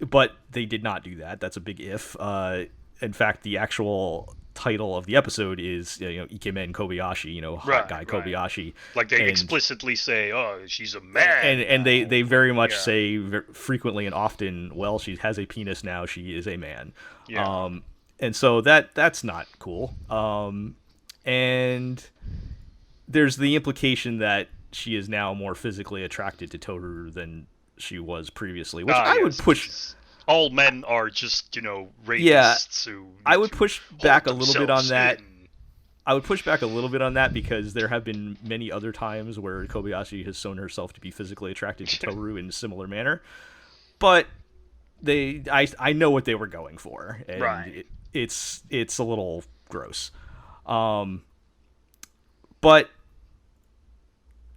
But they did not do that. That's a big if. In fact, the actual title of the episode is Ikemen Kobayashi, hot guy Kobayashi. They explicitly say, "Oh, she's a man." And they very much say frequently and often, "Well, she has a penis now. She is a man." Yeah. And so that's not cool. And there's the implication that she is now more physically attracted to Toru than she was previously, which I would push. All men are just, rapists who... I would push back a little bit on that. I would push back a little bit on that because there have been many other times where Kobayashi has shown herself to be physically attracted to Toru in a similar manner. But I know what they were going for, and it's a little gross. But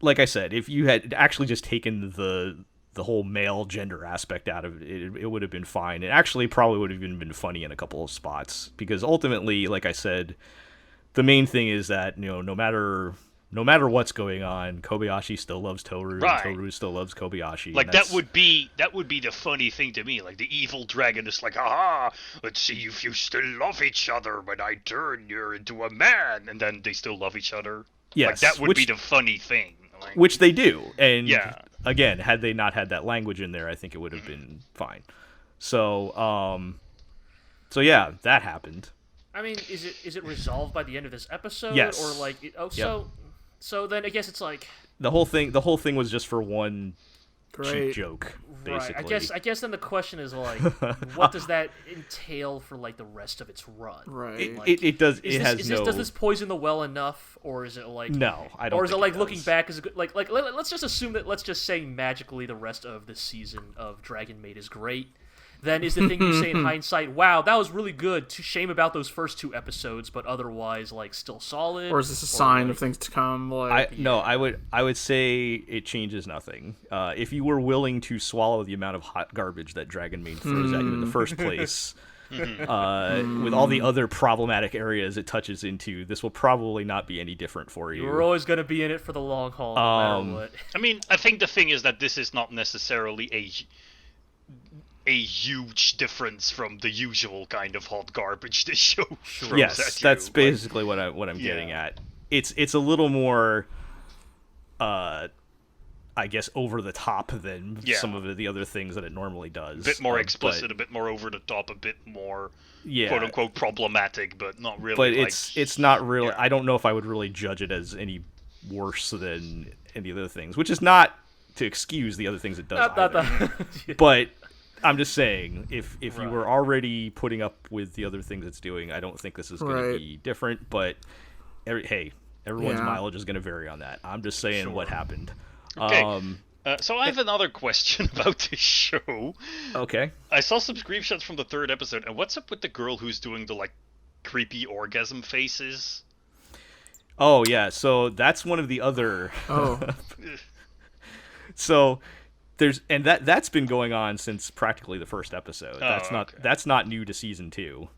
like I said, if you had actually just taken the whole male gender aspect out of it, it would have been fine. It actually probably would have even been funny in a couple of spots, because ultimately, like I said, the main thing is that no matter what's going on, Kobayashi still loves Toru, and Toru still loves Kobayashi. That would be the funny thing to me. The evil dragon is like, "Aha! Let's see if you still love each other when I turn you into a man," and then they still love each other. Yes, that would be the funny thing. Which they do, and again, had they not had that language in there, I think it would have been fine. So yeah, that happened. I mean, is it resolved by the end of this episode? Yes. Or like, so then I guess it's like The whole thing was just for one cheap Great. joke, right. basically. I guess then the question is like, what does that entail for like the rest of its run? Right. It does. Does this poison the well enough, or is it like No, I don't. Or is it think like does. looking back is good? Like let's just assume that let's just say magically the rest of this season of Dragon Maid is great. Then is the thing you say in hindsight, wow, that was really good. To shame about those first 2 episodes, but otherwise like still solid. Or is this a sign like, of things to come? Like, No, I would say it changes nothing. If you were willing to swallow the amount of hot garbage that Dragon Maid throws at you in the first place, with all the other problematic areas it touches into, this will probably not be any different for you. We're always going to be in it for the long haul, no matter what. I mean, I think the thing is that this is not necessarily a huge difference from the usual kind of hot garbage this show throws Yes, at you. that's basically what I'm getting at. It's a little more, I guess, over the top than some of the other things that it normally does. A bit more explicit, a bit more over the top, a bit more quote unquote problematic, but not really. But like, it's not really. yeah. I don't know if I would really judge it as any worse than any other things, which is not to excuse the other things it does. But I'm just saying, if you were already putting up with the other things it's doing, I don't think this is going to be different. But everyone's mileage is going to vary on that. I'm just saying what happened. Okay. So I have another question about this show. Okay. I saw some screenshots from the 3rd episode, and what's up with the girl who's doing the like creepy orgasm faces? Oh yeah, so that's one of the other. So. That's been going on since practically the first episode. That's not new to season 2.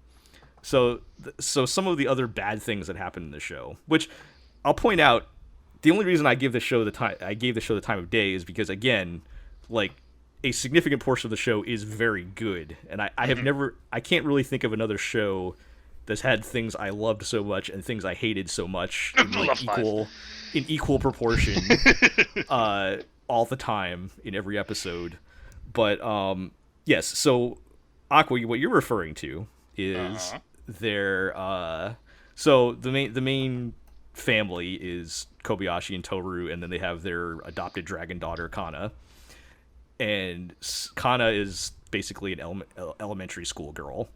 So some of the other bad things that happen in the show, which I'll point out, the only reason I gave the show the time of day is because, again, like, a significant portion of the show is very good, and I can't really think of another show that's had things I loved so much and things I hated so much in like equal proportion. All the time in every episode. But yes, so Aqua, what you're referring to is their so the main family is Kobayashi and Toru, and then they have their adopted dragon daughter Kana. And Kana is basically an elementary school girl,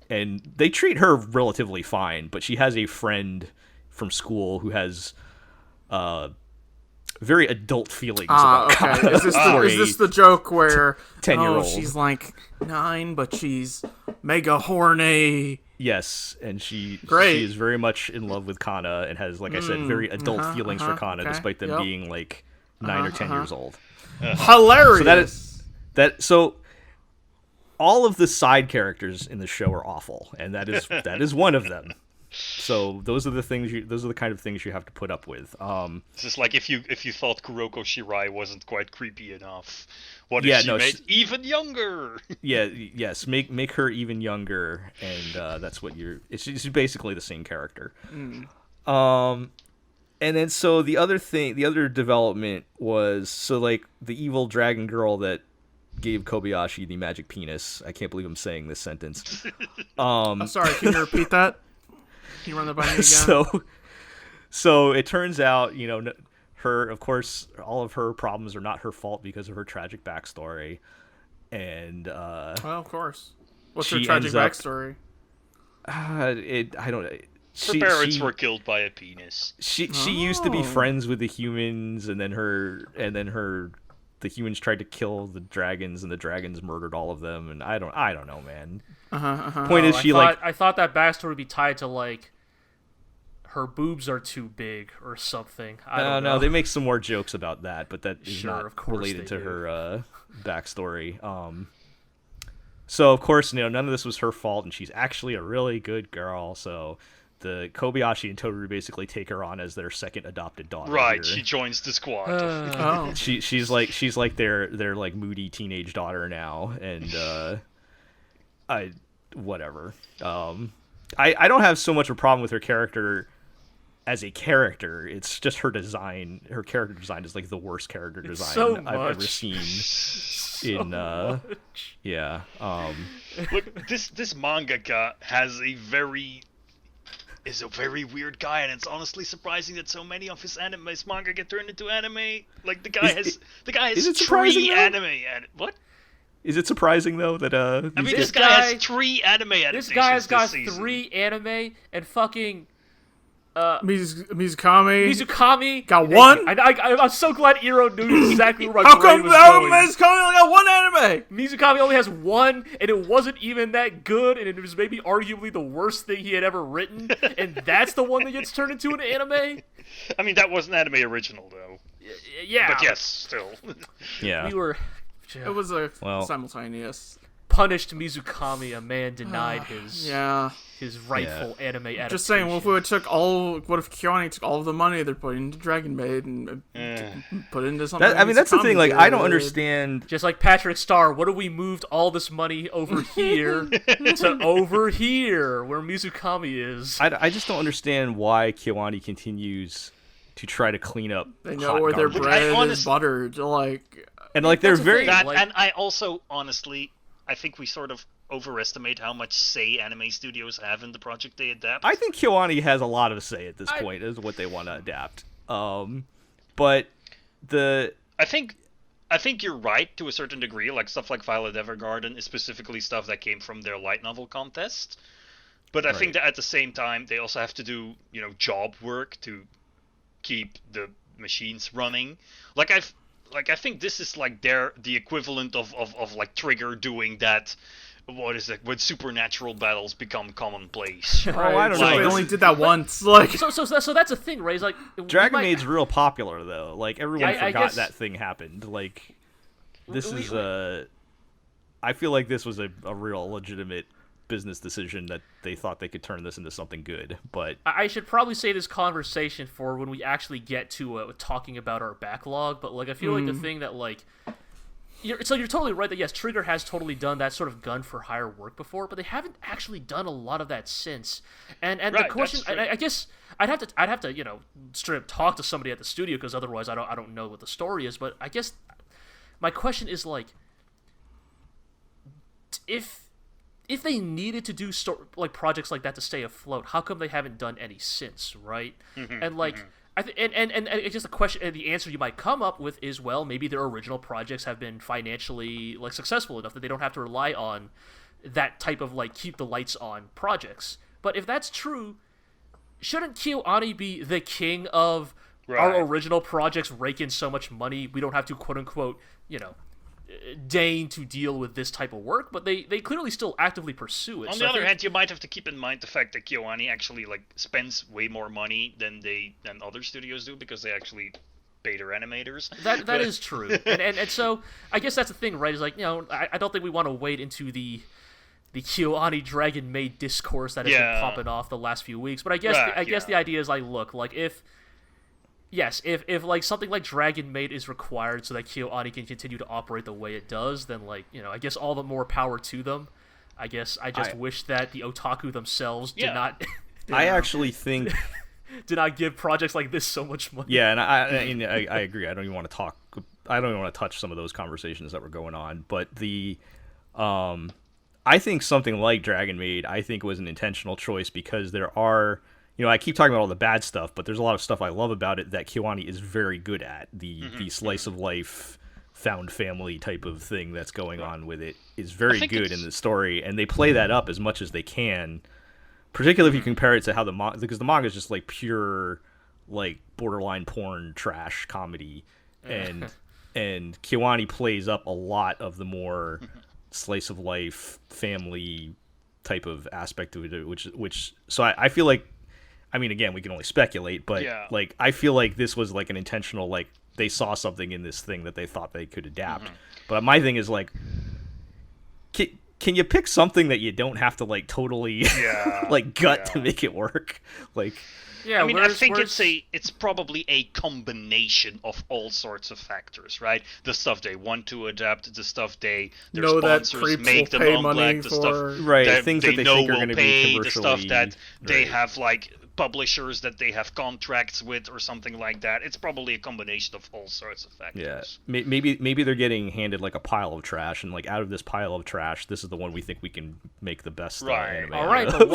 and they treat her relatively fine, but she has a friend from school who has very adult feelings about Kana. Is this the joke where 10-year-old she's like 9 but she's mega horny? Yes, and she is very much in love with Kana and has, like I said, very adult feelings for Kana, despite them being like 9 or 10 years old. Hilarious. So so all of the side characters in the show are awful, and that is one of them. So those are the kind of things you have to put up with. It's just like if you thought Kuroko Shirai wasn't quite creepy enough, what if she made even younger? Yes, make her even younger, and that's what she's basically the same character. And then so the other development was, so like the evil dragon girl that gave Kobayashi the magic penis. I can't believe I'm saying this sentence. I'm sorry, can you repeat that? Can you run that by me again? So it turns out, her, of course, all of her problems are not her fault because of her tragic backstory. And well, of course. What's her tragic backstory? I don't know. Her parents were killed by a penis. She used to be friends with the humans, and then the humans tried to kill the dragons, and the dragons murdered all of them. And I don't know, man. Point is, I thought that backstory would be tied to like her boobs are too big or something. I don't know. No, they make some more jokes about that, but that is not of course related to her backstory. So of course, none of this was her fault, and she's actually a really good girl. So the Kobayashi and Toru basically take her on as their second adopted daughter. Right, here. she joins the squad. She's like their like moody teenage daughter now, and whatever. I don't have so much of a problem with her character as a character. It's just her design. Her character design is like the worst character design I've ever seen. Look, this mangaka has a very is a very weird guy, and it's honestly surprising that so many of his manga get turned into anime. Like the guy has is it surprising, three though? anime. What? Is it surprising though that I mean, this guy has 3 anime adaptations. This guy has got this season. 3 anime and fucking. Mizukami got Thank 1. you. I'm so glad Iro knew exactly where my How brain come was going. Mizukami only got 1 anime? Mizukami only has 1, and it wasn't even that good, and it was maybe arguably the worst thing he had ever written, and that's the one that gets turned into an anime? I mean, that was an anime original, though. Yeah. But yes, still. Yeah. We were... It was a simultaneous. Punished Mizukami, a man denied his rightful anime adaptation. Just saying, what if KyoAni took all of the money they're putting into Dragon Maid and put it into something? That's the thing. Like, I don't understand. Just like Patrick Star, what if we moved all this money over here to over here, where Mizukami is? I just don't understand why KyoAni continues to try to clean up. They know where their bread is buttered, and like they're very. And I also honestly, I think we sort of overestimate how much say anime studios have in the project they adapt. I think KyoAni has a lot of say at this point as what they want to adapt. But I think you're right to a certain degree. Like stuff like Violet Evergarden is specifically stuff that came from their light novel contest. But I think that at the same time they also have to do job work to keep the machines running. I think this is like the equivalent of like Trigger doing that. What is it? When supernatural battles become commonplace. Right? I don't know. They only did that once. So that's a thing, right? It's like Dragon Maid's real popular though. Like everyone I forgot guess... that thing happened. Like this is I feel like this was a real legitimate business decision that they thought they could turn this into something good. But I should probably save this conversation for when we actually get to talking about our backlog. But like I feel like the thing that like. You're totally right that yes, Trigger has totally done that sort of gun for hire work before, but they haven't actually done a lot of that since. And the question, I guess I'd have to straight up talk to somebody at the studio because otherwise I don't know what the story is. But I guess my question is like, if they needed to do projects like that to stay afloat, how come they haven't done any since, right? And like. And it's just a question. And the answer you might come up with is, well, maybe their original projects have been financially successful enough that they don't have to rely on that type of keep the lights on projects. But if that's true, shouldn't KyoAni be the king of our original projects rake in so much money we don't have to quote unquote deign to deal with this type of work, but they clearly still actively pursue it. On the other hand, you might have to keep in mind the fact that KyoAni actually spends way more money than other studios do because they actually pay their animators. That is true, and so I guess that's the thing, right? Is I don't think we want to wade into the KyoAni Dragon Maid discourse that has been popping off the last few weeks, but I guess the idea is if something like Dragon Maid is required so that KyoAni can continue to operate the way it does, then I guess all the more power to them. I guess I just wish that the otaku themselves did not. I actually think did not give projects like this so much money. Yeah, and I agree. I don't even want to talk. I don't even want to touch some of those conversations that were going on. But I think something like Dragon Maid, I think was an intentional choice because there are. I keep talking about all the bad stuff, but there's a lot of stuff I love about it that KyoAni is very good at. The slice of life, found family type of thing that's going on with it is very good in the story, and they play that up as much as they can. Particularly if you compare it to how because the manga is just pure, borderline porn trash comedy, and KyoAni plays up a lot of the more slice of life family type of aspect of it, which so I feel like. I mean, again, we can only speculate, but I feel like this was an intentional, they saw something in this thing that they thought they could adapt. But my thing is can you pick something that you don't have to totally gut to make it work? Yeah, I mean, I think it's probably a combination of all sorts of factors, right? The stuff they want to adapt, the stuff their sponsors make them unblack, the stuff things that they know think are will going to pay, be commercially the stuff that they have publishers that they have contracts with or something like that. It's probably a combination of all sorts of factors. Yeah, maybe they're getting handed like a pile of trash, and like out of this pile of trash, this is the one we think we can make the best anime. All right, but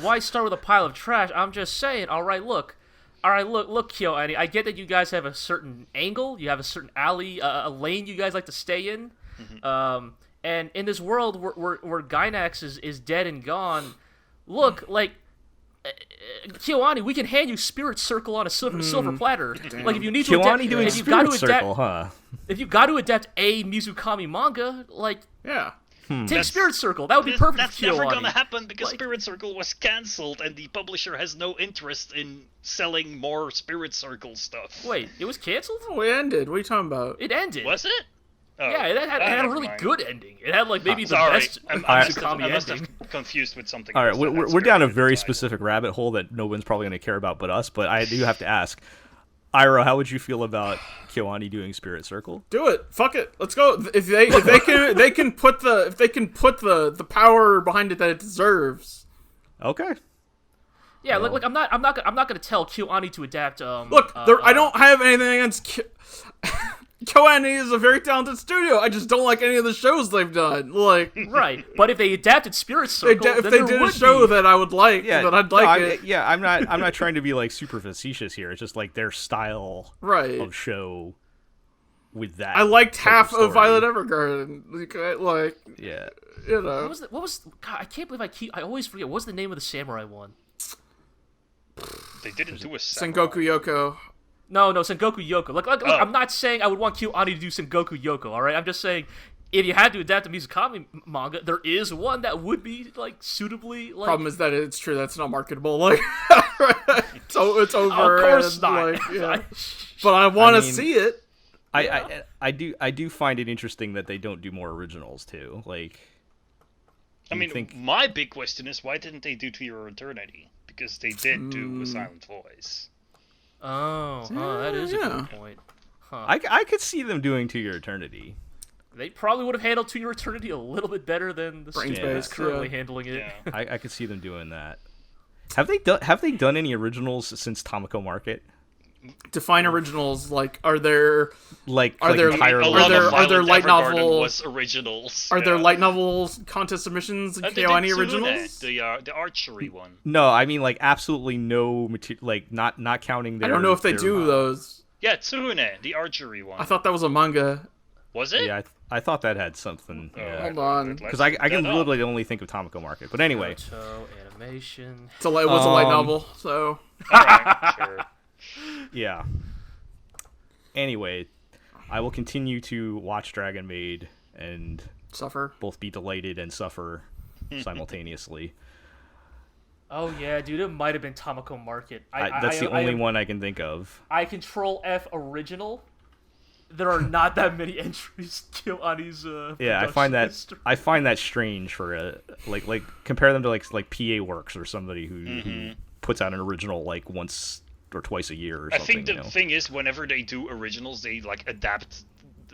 why start with a pile of trash? I'm just saying. All right, look, KyoAni. I get that you guys have a certain angle, you have a certain alley, a lane you guys like to stay in. And in this world where Gainax is dead and gone, look, like, KyoAni, we can hand you Spirit Circle on a silver platter. Damn. Like, if you need to adapt, KyoAni doing Spirit Circle, huh? If you've got to adapt a Mizukami manga, like, Yeah. take Spirit Circle. That would be perfect That's for KyoAni. never gonna happen because Like- Spirit Circle was cancelled and the publisher has no interest in selling more Spirit Circle stuff. Wait, it was canceled? Oh, it ended. What are you talking about? It ended. Was it? Oh, Yeah, it had a never really mind. good ending. It had, like, maybe the Sorry, best I Mizukami must ending. have confused with something All right, else that had we're down a Spirit very inside. specific rabbit hole that no one's probably going to care about but us. But I do have to ask, Ira, how would you feel about KyoAni doing Spirit Circle? Do it. Fuck it. Let's go. If they can put the power behind it that it deserves. Okay. Yeah, like I'm not gonna tell KyoAni to adapt. Look, I don't have anything against KyoAni is a very talented studio. I just don't like any of the shows they've done. Like, Right, but if they adapted Spirit Circle, if then they there did a would show be. that I would like, that I'd like it. Yeah, I'm not trying to be like super facetious here. It's just like their style Right. of show with that. I liked type half story. of Violet Evergarden. Like, Yeah. you know. What was? God, I can't believe I always forget. What was the name of the samurai one? They didn't do a Sengoku Yoko. No, Sengoku Yoko. Look, Oh. I'm not saying I would want KyoAni to do Sengoku Yoko. All right, I'm just saying if you had to adapt a Mizukami manga, there is one that would be like suitably like. Problem is that it's true that's not marketable. Like, so it's over. Of course and, not. like, yeah. But I want to mean- see it. I do find it interesting that they don't do more originals too. Like, I you mean, think- my big question is why didn't they do To Your Eternity? Because they did do a silent voice. That is a Yeah. good point. I could see them doing To Your Eternity. They probably would have handled To Your Eternity a little bit better than the Brain studio that's space, currently yeah. handling it. Yeah. I could see them doing that. Have they done any originals since Tamako Market? Define originals. Like, are there Like, Are there- entire A Are lot there- of are there Violet light Evergarden novel- was originals. are there yeah. light novels contest submissions in They did KyoAni Tsune, originals? the archery one. No, I mean like absolutely no material. Like not counting I their. don't know if they their- do those. Yeah, Tsune, the archery one. I thought that was a manga. Was it? Yeah, I thought that had something. Oh, Yeah. Hold on. let's Because I can look that up. literally only think of Tamako Market. But anyway, Kyoto Animation. It was a light novel, so Alright, sure. yeah. Anyway, I will continue to watch Dragon Maid and suffer. both be delighted and suffer simultaneously. Oh yeah, dude, it might have been Tamako Market. That's the only one I can think of. I control F original. There are not that many entries in KyoAni's Yeah, I find that strange for a like compare them to like PA Works or somebody who puts out an original like once or twice a year or I something. think the thing is, whenever they do originals, they like adapt,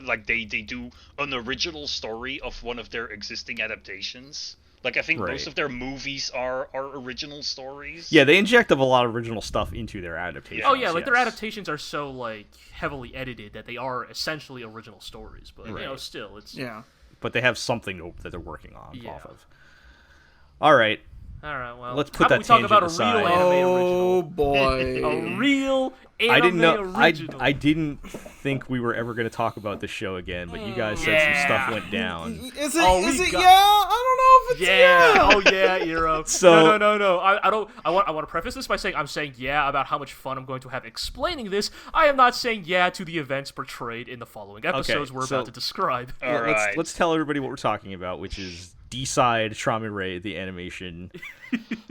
like they do an original story of one of their existing adaptations. Like I think Right. most of their movies are original stories. Yeah, they inject a lot of original stuff into their adaptations. Oh yeah, like their yes. adaptations are so like heavily edited that they are essentially original stories. But you know, Right. still, it's Yeah. But they have something that they're working on Yeah. off of. All right, all right. Well, Let's how put about we that talk about a tangent real aside. anime Oh original? boy. A real anime I didn't know. original. I didn't think we were ever going to talk about this show again, but you guys said some Yeah. stuff went down. Is it? Oh, is we it? got- Yeah. I don't know if it's Yeah. Oh yeah, Eero. So- No. I don't. I want to preface this by saying I'm saying yeah about how much fun I'm going to have explaining this. I am not saying yeah to the events portrayed in the following episodes we're so- about to describe. All right. Let's tell everybody what we're talking about, which is D-side Traumerei, the animation.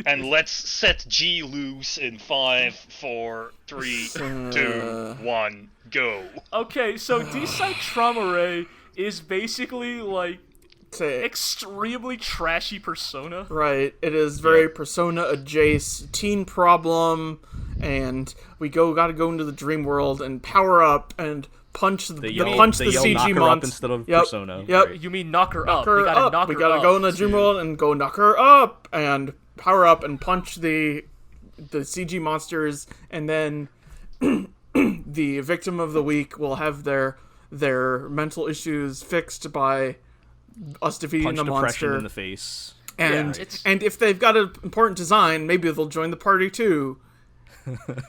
And let's set G loose in 5, 4, 3, 2, 1, go. Okay, so D-Side Traumerei is basically like Say extremely trashy Persona. right. It is very Persona adjacent, teen problem, and we gotta go into the dream world and power up and punch the They yell, punch they the yell CG knock her up monster instead of Yep. Persona. Yep. Right. You mean knock her up? Her We gotta up. knock We her gotta up go in the dream world and go knock her up and power up and punch the the CG monsters, and then the victim of the week will have their mental issues fixed by us defeating Punch the depression monster in the face. And Yeah, and if they've got an important design, maybe they'll join the party too.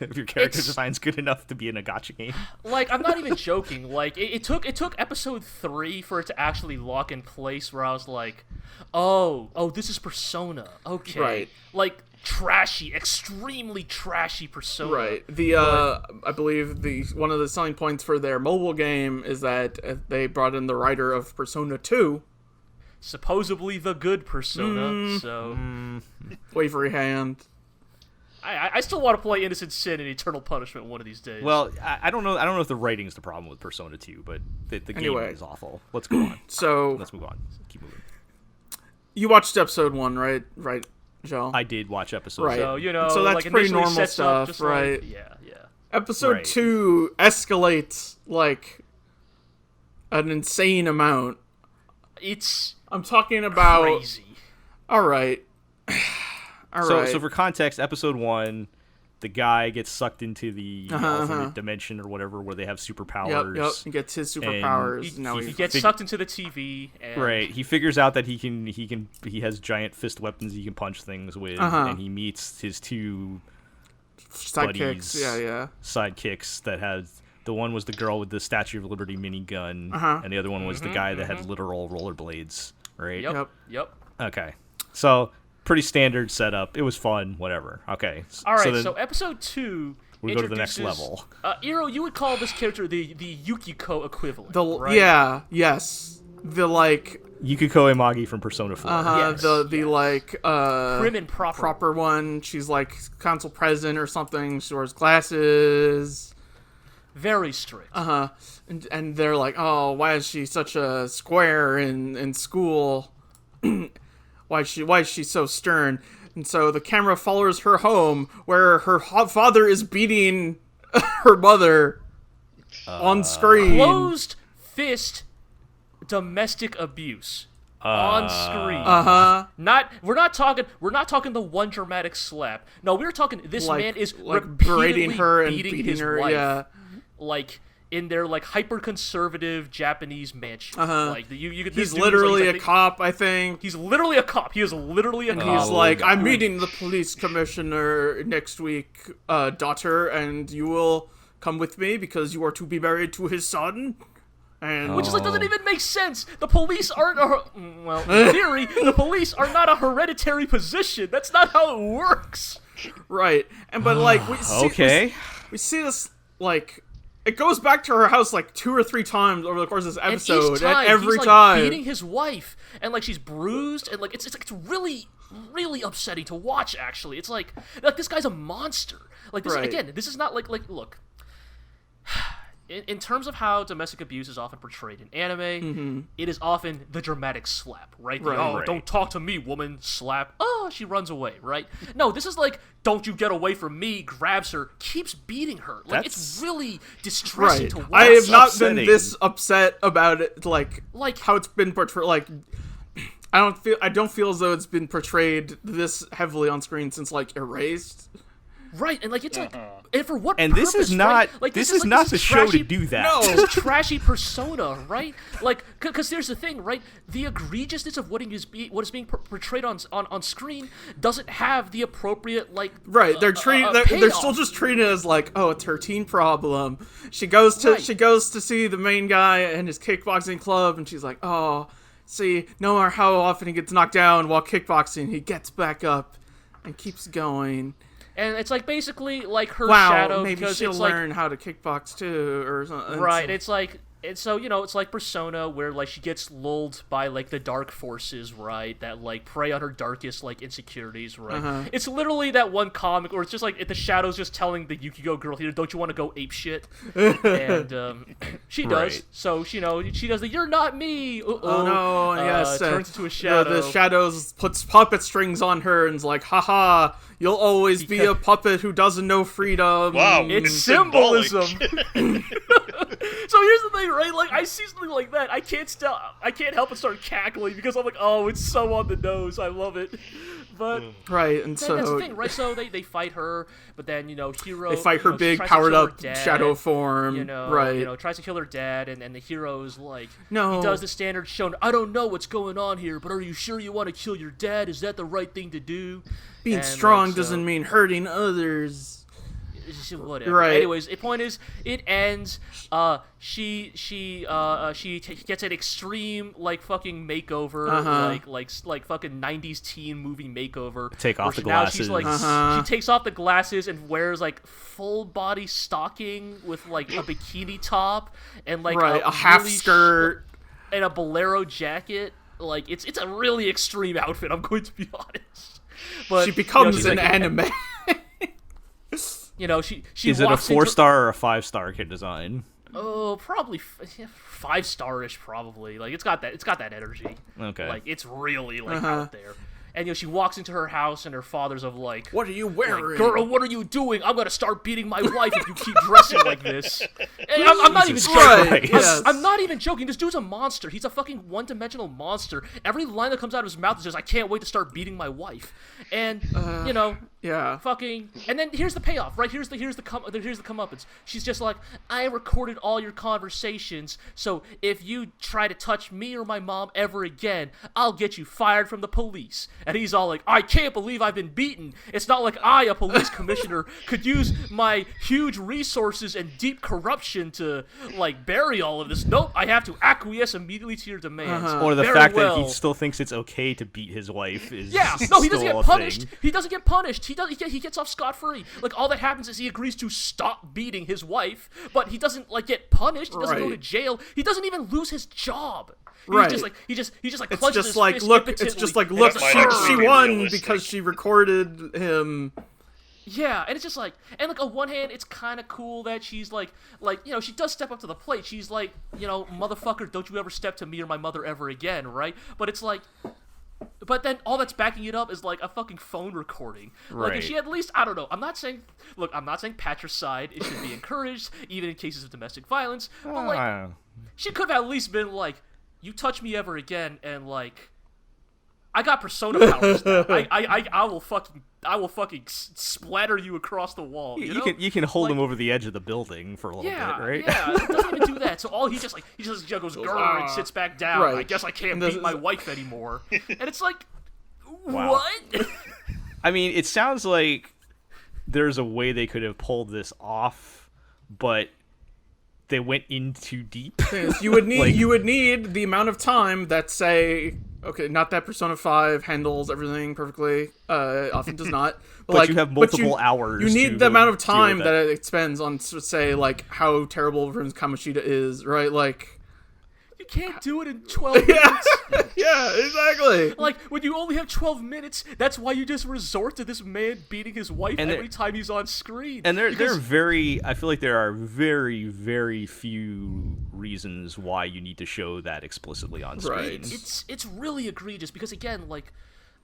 If your character design's good enough to be in a gacha game. Like, I'm not even joking. Like, it took episode 3 for it to actually lock in place where I was like, oh, this is Persona. Okay. Right. Like, extremely trashy Persona. Right. I believe one of the selling points for their mobile game is that they brought in the writer of Persona 2. Supposedly the good Persona, so... Wavery hand. I still want to play Innocent Sin and Eternal Punishment one of these days. Well, I don't know. I don't know if the writing's the problem with Persona 2, but the game is awful. Let's go on. So let's move on. Keep moving. You watched episode 1, right? Right, Joe? I did watch episode Right. 1. So, So that's like, pretty initially normal sets up stuff, just right? Like, yeah. Episode Right. 2 escalates like an insane amount. It's I'm talking about. crazy. All right. So for context, episode 1, the guy gets sucked into the alternate dimension or whatever, where they have superpowers. Yep. He gets his superpowers. Now He gets sucked into the TV, and Right. He figures out that he has giant fist weapons he can punch things with, and he meets his two sidekicks. buddies, sidekicks that has. The one was the girl with the Statue of Liberty minigun, and the other one was the guy that had literal rollerblades. Right. Yep. Okay. So pretty standard setup. It was fun. Whatever. Okay. All right. then So episode 2. we go to the next level. Iro, you would call this character the Yukiko equivalent, right? Yeah. Yes. The like. Yukiko Imagi from Persona 4. Yes, The like prim and proper one. She's like council president or something. She wears glasses. Very strict. And they're like, oh, why is she such a square in school? why is she so stern? And so the camera follows her home, where her father is beating her mother on screen. Closed fist domestic abuse on screen. We're not talking the one dramatic slap. No, we're talking this man is repeatedly berating her and beating his her. wife. Yeah. Like in their like hyper conservative Japanese mansion. Like he's literally a cop, I think. He's literally a cop. He is literally a cop. He's like, I'm meeting the police commissioner next week, daughter, and you will come with me because you are to be married to his son. And which is like doesn't even make sense. The police aren't in theory, the police are not a hereditary position. That's not how it works. Right. But like we see this like it goes back to her house like 2 or 3 times over the course of this episode. And each time, every he's, time beating his wife, and like she's bruised, and like it's really upsetting to watch. Actually, it's like this guy's a monster. Like this again. This is not like look. In terms of how domestic abuse is often portrayed in anime, it is often the dramatic slap, right? Don't talk to me, woman, slap. Oh, she runs away, right? No, this is like, don't you get away from me, grabs her, keeps beating her. Like, it's really distressing to watch. I have not been this upset about it, like how it's been portrayed. Like, I don't feel as though it's been portrayed this heavily on screen since like Erased. Right, and like it's like, and for what? And purpose, this is not right? Like, this is not the show to do that. No, this is trashy Persona, right? Like, because here's the thing, right? The egregiousness of what is being portrayed on screen doesn't have the appropriate like. Right, they're still just treating it as like, oh, it's her teen problem. She goes to see the main guy in his kickboxing club, and she's like, oh, see, no matter how often he gets knocked down while kickboxing, he gets back up and keeps going. And it's like basically like her shadow maybe because she'll it's learn how to kickbox too or something. Right, it's like so it's like Persona where like she gets lulled by like the dark forces, right, that like prey on her darkest like insecurities, right? It's literally that one comic where it's just like the shadow's just telling the Yukiko girl here, don't you want to go ape shit? And she does. Right. So she does the you're not me. Oh no, yes, turns into a shadow. The shadows puts puppet strings on her and is like, haha, you'll always be a puppet who doesn't know freedom. Wow, it's symbolism. So here's the thing, right? Like, I see something like that, I can't help but start cackling because I'm like, oh, it's so on the nose. I love it. But right, and so that's the thing, right? So they fight her, but then Hiro they fight her big powered up shadow form, right? Tries to kill her dad, and the hero is like, no, he does the standard shown. I don't know what's going on here, but are you sure you want to kill your dad? Is that the right thing to do? Being strong doesn't mean hurting others. Whatever. Right. Anyways, the point is, it ends. She gets an extreme fucking makeover, like fucking 90s teen movie makeover. Take off the now glasses. She takes off the glasses and wears full body stocking with a bikini top and a half skirt and a bolero jacket. It's a really extreme outfit. I'm going to be honest. But she becomes an anime. She is it a 4-star or a 5-star kid design? Oh, probably 5-star-ish. Probably it's got that energy. Okay, it's really out there. And she walks into her house, and her father's of what are you wearing? Girl, what are you doing? I'm gonna start beating my wife if you keep dressing like this. And I'm not even joking. Right, yes. I'm not even joking. This dude's a monster. He's a fucking one-dimensional monster. Every line that comes out of his mouth is just, I can't wait to start beating my wife. And yeah, fucking. And then here's the payoff, right? Here's the comeuppance. She's just like, I recorded all your conversations, so if you try to touch me or my mom ever again, I'll get you fired from the police. And he's all like, I can't believe I've been beaten. It's not like I, a police commissioner, could use my huge resources and deep corruption to, bury all of this. Nope, I have to acquiesce immediately to your demands. Or the fact that he still thinks it's okay to beat his wife is he doesn't get punished. Thing. He doesn't get punished. He gets off scot-free. All that happens is he agrees to stop beating his wife, but he doesn't, get punished. He doesn't go to jail. He doesn't even lose his job. Right. He just it's clutches just his fist look. impotently. It's just look. She won realistic. because she recorded him. Yeah, and it's just and on one hand, it's kind of cool that she's she does step up to the plate. She's motherfucker, don't you ever step to me or my mother ever again, right? But it's but then all that's backing it up is a fucking phone recording. Right. If she at least, I don't know. I'm not saying patricide. It should be encouraged, even in cases of domestic violence. But she could have at least been you touch me ever again, and I got persona powers now. I will fucking splatter you across the wall. You can hold him over the edge of the building for a little bit, right? Yeah, he doesn't even do that. So all he just goes grrr and sits back down. Right. I guess I can't beat my wife anymore. And it's Wow. what? I mean, it sounds like there's a way they could have pulled this off, but they went in too deep. You would need the amount of time that not that Persona 5 handles everything perfectly, often does not. But you have multiple hours. You need the amount of time that it spends on, say, how terrible Kamoshida is, right? You can't do it in 12 minutes. Yeah, exactly. When you only have 12 minutes, that's why you just resort to this man beating his wife every time he's on screen. And I feel like there are very, very few reasons why you need to show that explicitly on screen. Right. It's really egregious because, again,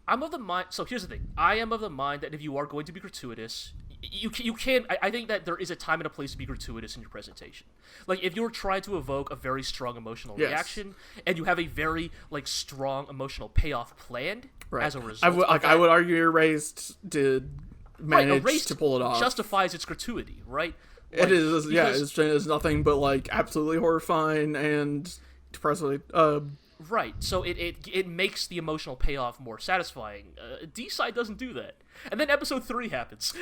I'm of the mind. So here's the thing. I am of the mind that if you are going to be gratuitous, you can. I think that there is a time and a place to be gratuitous in your presentation. If you're trying to evoke a very strong emotional reaction, and you have a very strong emotional payoff planned as a result. I would argue Erased did manage to pull it off. Justifies its gratuity, right? It is. It's nothing but absolutely horrifying and depressingly. Right, so it makes the emotional payoff more satisfying. D-side doesn't do that. And then episode 3 happens.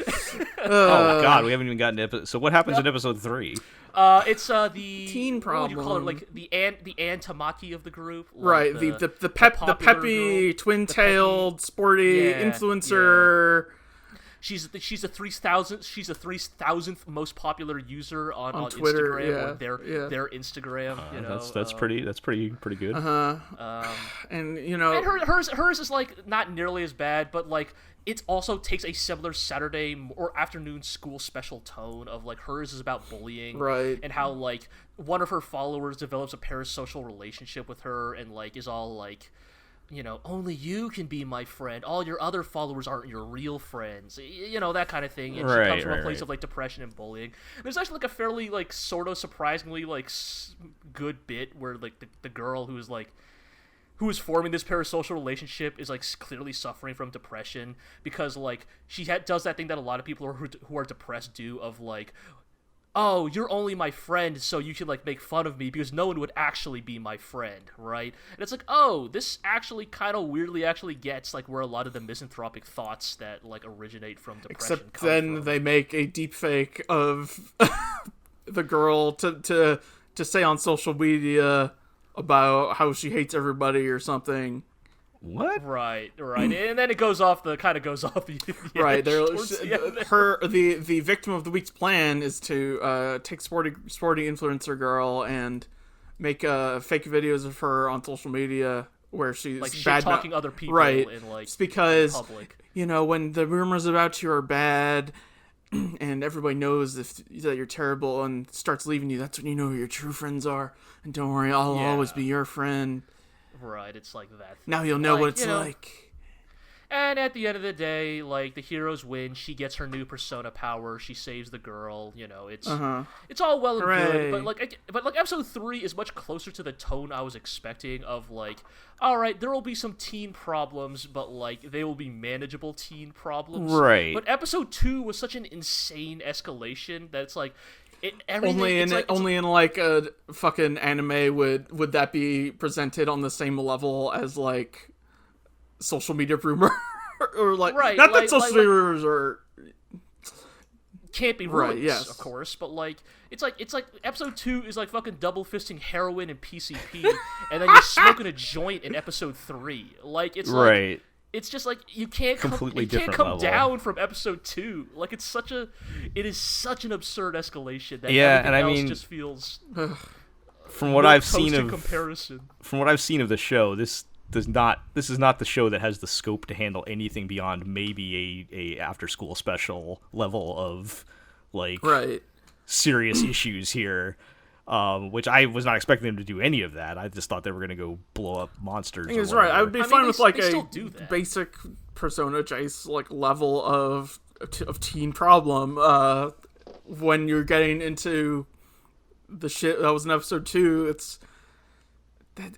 Oh god, we haven't even gotten to episode. So what happens in episode 3? It's the teen problem. What would you call it? The Tamaki of the group. Right, the peppy, twin-tailed, sporty influencer. Yeah. She's the 3,000th most popular user on Twitter, Instagram, or their Instagram. That's pretty good. And and hers is not nearly as bad, but it also takes a similar Saturday or afternoon school special tone of hers is about bullying, right? And how one of her followers develops a parasocial relationship with her and is all only you can be my friend. All your other followers aren't your real friends. That kind of thing. And she comes from a place of, like, depression and bullying. And there's actually, like, a fairly, like, sort of surprisingly, like, good bit where, like, the girl who is forming this parasocial relationship is, like, clearly suffering from depression because, like, she does that thing that a lot of people who are depressed do of, like, oh, you're only my friend, so you can, like, make fun of me because no one would actually be my friend, right? And it's like, oh, this actually kind of weirdly actually gets, like, where a lot of the misanthropic thoughts that, like, originate from depression Except come then from. they make a deep fake of the girl to say on social media about how she hates everybody or something. What? Right, and then it goes off the Right, edge. the victim of the week's plan is to take sporty influencer girl and make fake videos of her on social media where she's like shit bad talking other people, right? in, like, it's because public. When the rumors about you are bad and everybody knows that you're terrible and starts leaving you, that's when you know who your true friends are. And don't worry, I'll always be your friend. Right, it's like that. Now you'll know what it's like. And at the end of the day, like, the heroes win. She gets her new persona power. She saves the girl. It's all well and Hooray. good. But like episode 3 is much closer to the tone I was expecting. Of, like, all right, there will be some teen problems, but, like, they will be manageable teen problems. Right. But episode 2 was such an insane escalation that it's like. Only in a fucking anime would that be presented on the same level as, like, social media rumor or, like, right, not like, that social media rumors are can't be rumors, right, yes, of course, but, like, it's like episode 2 is like fucking double fisting heroin and PCP, and then you're smoking a joint in episode 3. Like, it's like, Right. it's just like you can't come level. down from episode 2. Like, it is such an absurd escalation that Yeah, everything and I else mean, just feels from what I've seen in of comparison. From what I've seen of the show, this is not the show that has the scope to handle anything beyond maybe a after school special level of, like, right serious issues here. Which I was not expecting them to do any of that. I just thought they were going to go blow up monsters. He's right. I would be fine with, like, they a basic Persona Chase, like, level of teen problem. When you're getting into the shit that was in episode 2,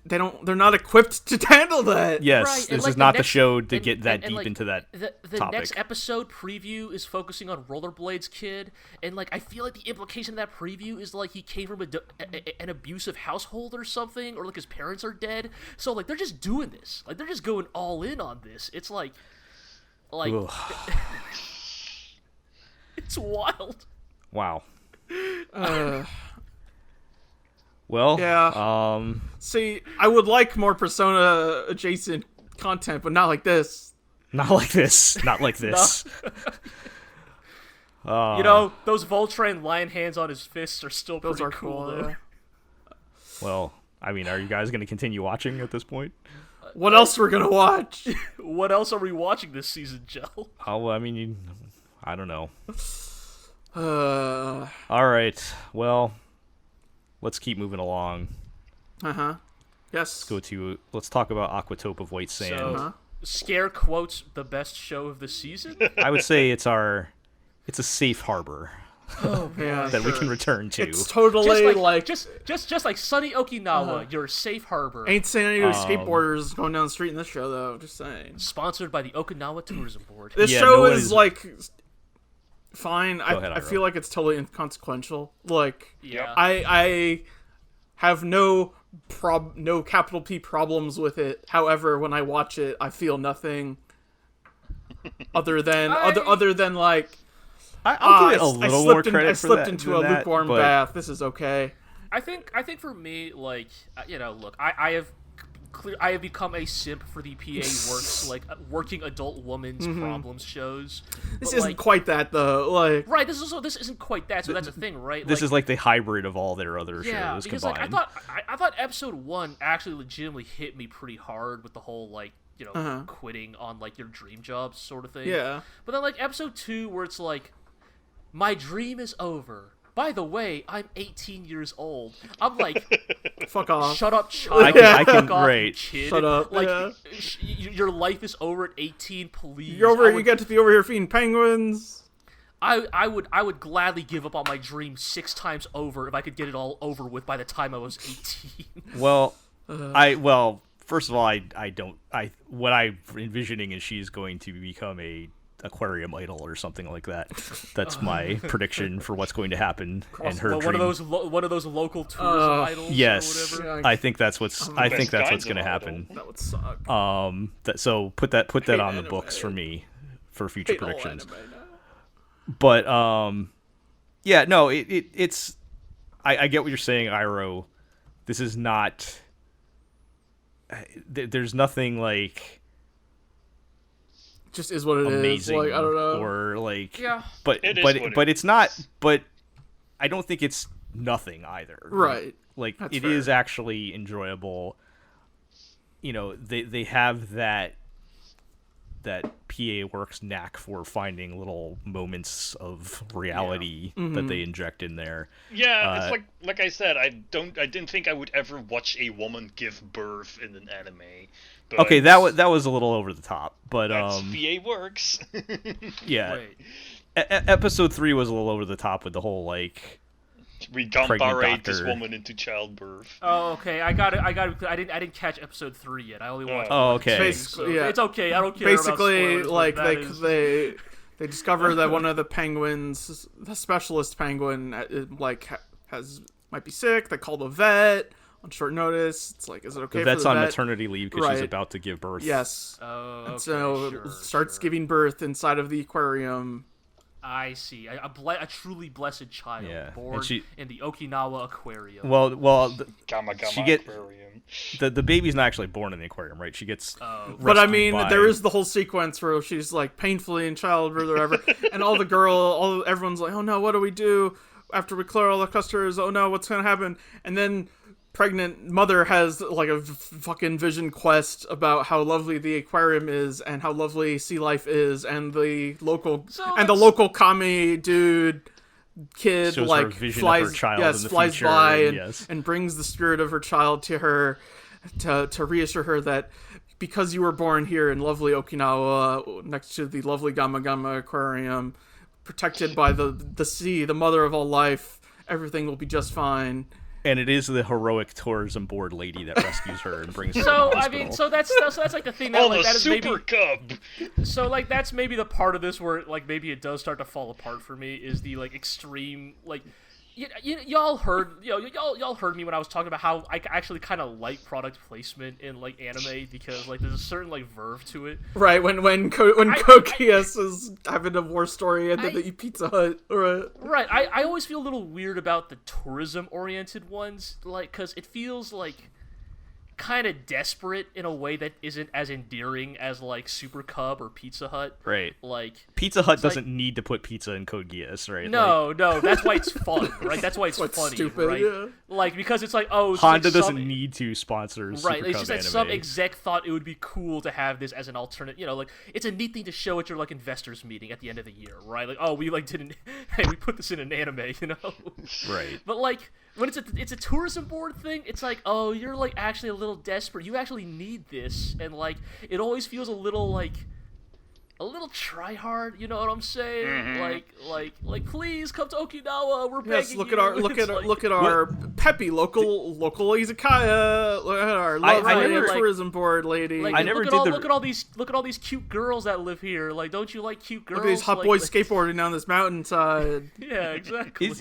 they're not equipped to handle that. Yes, right, this like, is not the next, show to get that and, deep like, into that the topic. next episode preview is focusing on Rollerblades Kid, and, like, I feel like the implication of that preview is, like, he came from an abusive household or something, or, like, his parents are dead. So, like, they're just doing this. Like, they're just going all in on this. It's like it's wild. Wow. Well, yeah. See, I would like more Persona adjacent content, but not like this. Not like this. Not like this. Those Voltron lion hands on his fists are still pretty cool, though. Yeah. Well, I mean, are you guys going to continue watching at this point? What else we're gonna watch? What else are we watching this season, Joe? Oh, I mean, I don't know. Uh. All right. Well, let's keep moving along. Yes. Let's talk about Aquatope of White Sand. So, Scare quotes the best show of the season. I would say it's a safe harbor Yeah, that we can return to. It's totally just like sunny Okinawa, your safe harbor. Ain't saying any of the skateboarders going down the street in this show, though. Just saying. Sponsored by the Okinawa Tourism Board. This show is like fine. I feel like it's totally inconsequential. Like, yeah. I have no capital P problems with it. However, when I watch it, I feel nothing other than like. I'll give it a little more credit I for slipped that into a lukewarm bath. This is okay. I think for me, like, look, I have become a simp for the PA works, like, working adult woman's problems shows. This isn't quite that, though. Like, right, this isn't quite that. So that's a thing, right? This is like the hybrid of all their other yeah, shows because combined. like I thought episode 1 actually legitimately hit me pretty hard with the whole, like, quitting on, like, your dream job sort of thing. Yeah. But then, like, episode 2 where it's like, my dream is over. By the way, I'm 18 years old. I'm like, fuck off. Shut up, child. I can Fuck off, great. kid. Shut up. Like, Yeah. Your life is over at 18, please. You get to be over here feeding penguins. I would gladly give up on my dream 6 times over if I could get it all over with by the time I was 18. Well, first of all, what I'm envisioning is she's going to become a aquarium idol or something like that. That's my prediction for what's going to happen in her dream. One of those local tourism idols. Yes, or whatever. Yeah. I think that's what's going to happen. That would suck. So put that on the anime. books for me for future Hate all predictions. anime now. But yeah, no, it's I get what you're saying, Iroh. This is not. There's nothing like Just is what it is. amazing, Like, I don't know. or like, Yeah. but it's not. But I don't think it's nothing either. Right. Like That's it fair. is actually enjoyable. You know, they have that PA Works knack for finding little moments of reality that they inject in there. Yeah, it's like I said, I didn't think I would ever watch a woman give birth in an anime. But Okay, that was a little over the top, but that's PA Works. yeah. Wait. Episode 3 was a little over the top with the whole like We Pregnant gambarate this doctor. woman into childbirth. Oh, okay. I didn't catch episode 3 yet. I only watched. Oh, okay. Basically, yeah. It's okay. I don't care. Basically, about spoilers, like but that is- they discover that one of the penguins, the specialist penguin, might be sick. They call the vet on short notice. It's like, is it okay The for vet's the on vet? maternity leave because she's Right. about to give birth. Yes. Oh, And okay, so sure, starts sure. giving birth inside of the aquarium. I see. A truly blessed child Yeah, and born she- in the Okinawa aquarium. Well, Gamma She get- aquarium. the baby's not actually born in the aquarium, right? She gets. But I rescued mean, by- there is the whole sequence where she's like painfully in childbirth or whatever, and everyone's like, "Oh no, what do we do after we clear all the clusters? Oh no, what's gonna happen?" And then pregnant mother has like a fucking vision quest about how lovely the aquarium is and how lovely sea life is, and the local commie dude kid Shows her like a vision of flies her child in the flies future, by and and, yes. and brings the spirit of her child to her to reassure her that because you were born here in lovely Okinawa next to the lovely Gamma Gamma aquarium, protected by the sea, the mother of all life, everything will be just fine. And it is the heroic tourism board lady that rescues her and brings her to So the I hospital. mean, so that's like the thing that Oh, like the that is maybe. super cub! So like that's maybe the part of this where like maybe it does start to fall apart for me is the like extreme like y'all heard y'all heard me when I was talking about how I actually kind of like product placement in like anime because like there's a certain like verve to it. Right, when Kokias is having a war story and then the Pizza Hut, Right, I always feel a little weird about the tourism oriented ones like because it feels like kind of desperate in a way that isn't as endearing as like Super Cub or Pizza Hut. Right. Like Pizza Hut like- doesn't need to put pizza in Code Geass, right? no, that's why it's fun, right? That's why it's What's funny, stupid, right? yeah. Like because it's like oh, it's Honda like some- doesn't need to sponsor Right, Super it's Cub just that anime. some exec thought it would be cool to have this as an alternate. You know, like it's a neat thing to show at your like investors meeting at the end of the year, right? Like, oh, we like didn't, hey, we put this in an anime, you know? Right. But like when it's a tourism board thing, it's like, oh, you're like actually a little desperate. You actually need this, and like it always feels a little try hard. You know what I'm saying? Mm-hmm. Like, please come to Okinawa. We're begging yes, look you. at our peppy local izakaya. Look at our lovely never, like- tourism board lady. Like, I never look did at the- look at all these cute girls that live here. Like, don't you like cute girls? Look at these hot Like- boys like- skateboarding down this mountainside. Yeah, exactly.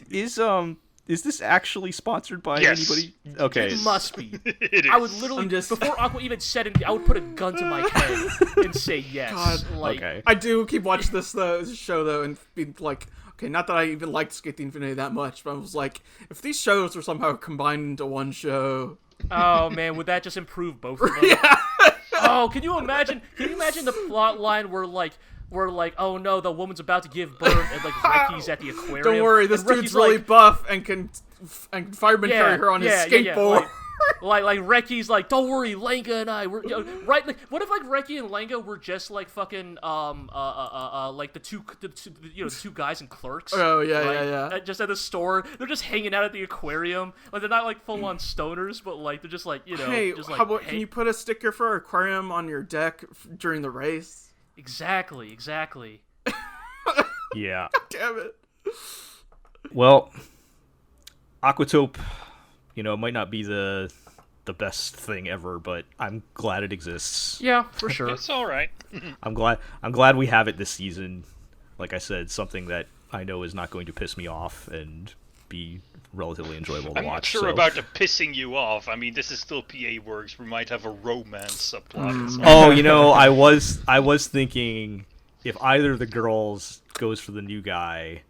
Is this actually sponsored by Yes. anybody? Okay. It must be. It is. I would literally before Aqua even said it, I would put a gun to my head and say yes. God. Like, Okay. I do keep watching this show though, and be like, okay, not that I even liked Skate Infinity that much, but I was like, if these shows were somehow combined into one show, oh man, would that just improve both of them? yeah, Oh, can you imagine? Can you imagine the plot line where like, oh no, the woman's about to give birth, and like Reki's at the aquarium. don't worry, this and dude's Reki's really like, buff and can fireman yeah, carry her on his yeah, skateboard. Like Reki's like, don't worry, Lenga and I were right. Like, what if like Reki and Lenga were just like fucking like the two guys in Clerks? Oh yeah, right? yeah. Just at the store, they're just hanging out at the aquarium. Like they're not like full on stoners, but like they're just like Hey, just like, how about, can you put a sticker for aquarium on your deck during the race? Exactly. Yeah. Damn it. Well, Aquatope, it might not be the best thing ever, but I'm glad it exists. Yeah, for sure. It's all right. I'm glad we have it this season. Like I said, something that I know is not going to piss me off and be relatively enjoyable to I'm watch. not sure about the pissing you off. I mean, this is still PA Works. We might have a romance subplot. Oh, I was thinking if either of the girls goes for the new guy,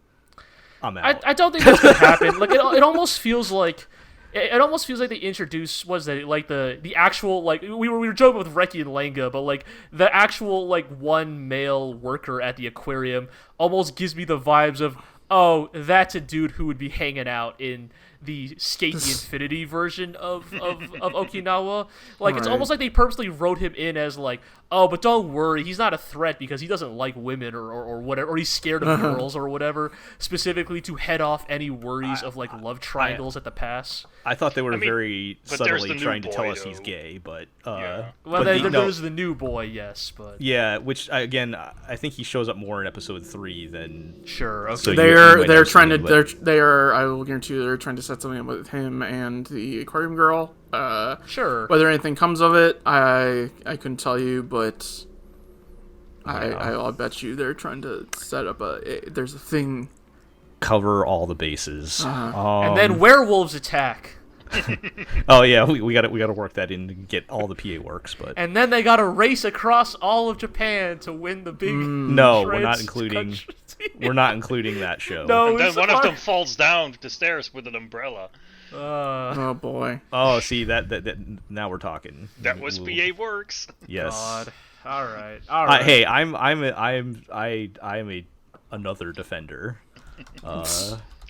I'm out. I don't think that's gonna happen. Like it almost feels like. It almost feels like they introduced the actual like we were joking with Reki and Lenga, but like the actual like one male worker at the aquarium almost gives me the vibes of, oh, that's a dude who would be hanging out in the Skate the Infinity version of Okinawa. Like it's almost like they purposely wrote him in as like, oh, but don't worry, he's not a threat because he doesn't like women or whatever, or he's scared of girls or whatever, specifically to head off any worries of like love triangles at the pass. I thought they were very but subtly trying to boy, tell us though. he's gay, but Well, but there's the new boy, yes, but yeah, which again I think he shows up more in episode 3 than sure. Okay. So They're trying to but... they are I will guarantee you they're trying to set something up with him and the aquarium girl. Sure. Whether anything comes of it, I couldn't tell you, but I'll bet you they're trying to set up there's a thing. Cover all the bases. And then werewolves attack. Oh yeah, we got to work that in to get all the PA works, but and then they got to race across all of Japan to win the big. No, we're not including that show. No, And then one of them falls down the stairs with an umbrella. Oh boy. Oh, see that now we're talking. That was PA Works. Yes. God. All right. Hey, I'm another defender.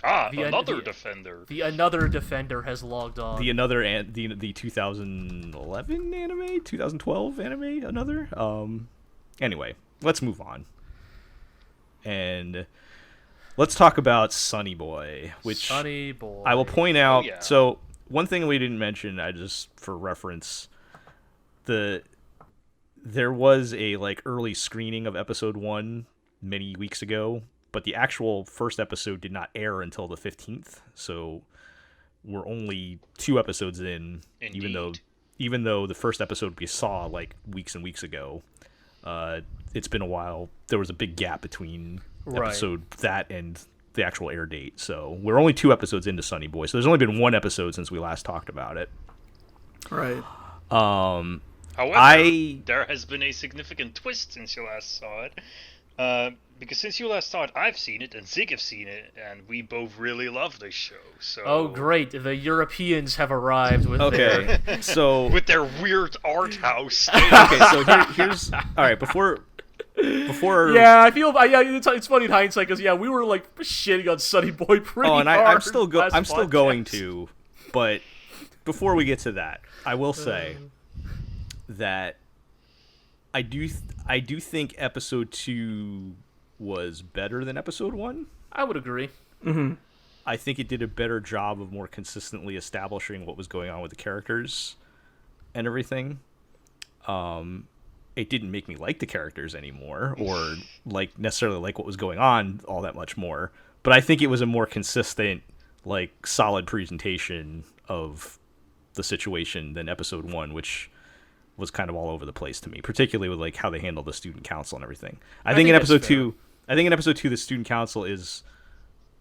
Another defender. The another defender has logged on. The 2011 anime, 2012 anime, another. Anyway, let's move on. And let's talk about Sonny Boy, which Sonny Boy. I will point out. Oh, yeah. So one thing we didn't mention, I just for reference, there was a like early screening of episode 1 many weeks ago, but the actual first episode did not air until the 15th. So we're only 2 episodes in, Indeed. even though the first episode we saw like weeks and weeks ago. It's been a while. There was a big gap between episode that and the actual air date. So we're only 2 episodes into Sonny Boy. So there's only been 1 episode since we last talked about it. Right. However, there has been a significant twist since you last saw it. Because since you last saw it, I've seen it and Zig have seen it, and we both really love this show. So Oh, great! The Europeans have arrived with their with their weird art house. Okay, so here's all right. Before yeah, I feel it's funny in hindsight because we were like shitting on Sonny Boy pretty hard. I'm still last going podcast. to, but before we get to that, I will say that I do think episode 2 was better than episode 1. I would agree. Mm-hmm. I think it did a better job of more consistently establishing what was going on with the characters and everything. It didn't make me like the characters anymore or like necessarily like what was going on all that much more, but I think it was a more consistent, like solid presentation of the situation than episode 1, which was kind of all over the place to me, particularly with like how they handled the student council and everything. I think in episode 2, the student council is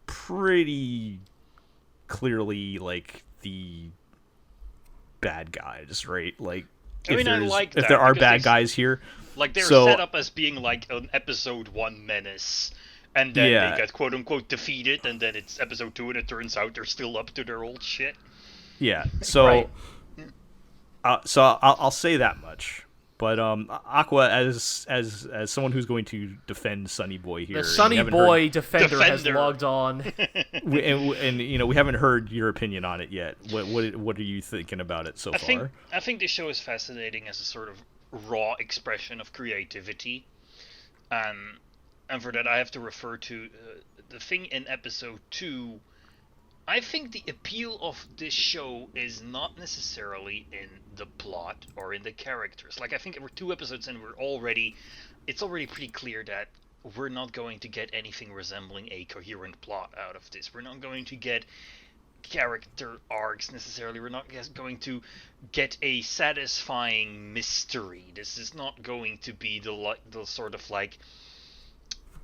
pretty clearly like the bad guys, right? Like if there are bad guys here, like they're set up as being like an episode 1 menace, and then they get quote unquote defeated, and then it's episode 2, and it turns out they're still up to their old shit. Yeah. So, Right. so I'll say that much. But Aqua, as someone who's going to defend Sonny Boy here, The Sonny Boy defender has logged on. and we haven't heard your opinion on it yet. What are you thinking about it so far? I think this show is fascinating as a sort of raw expression of creativity, and for that I have to refer to the thing in episode 2. I think the appeal of this show is not necessarily in the plot or in the characters. Like, I think we're 2 episodes in, it's already pretty clear that we're not going to get anything resembling a coherent plot out of this. We're not going to get character arcs necessarily. We're not going to get a satisfying mystery. This is not going to be the sort of like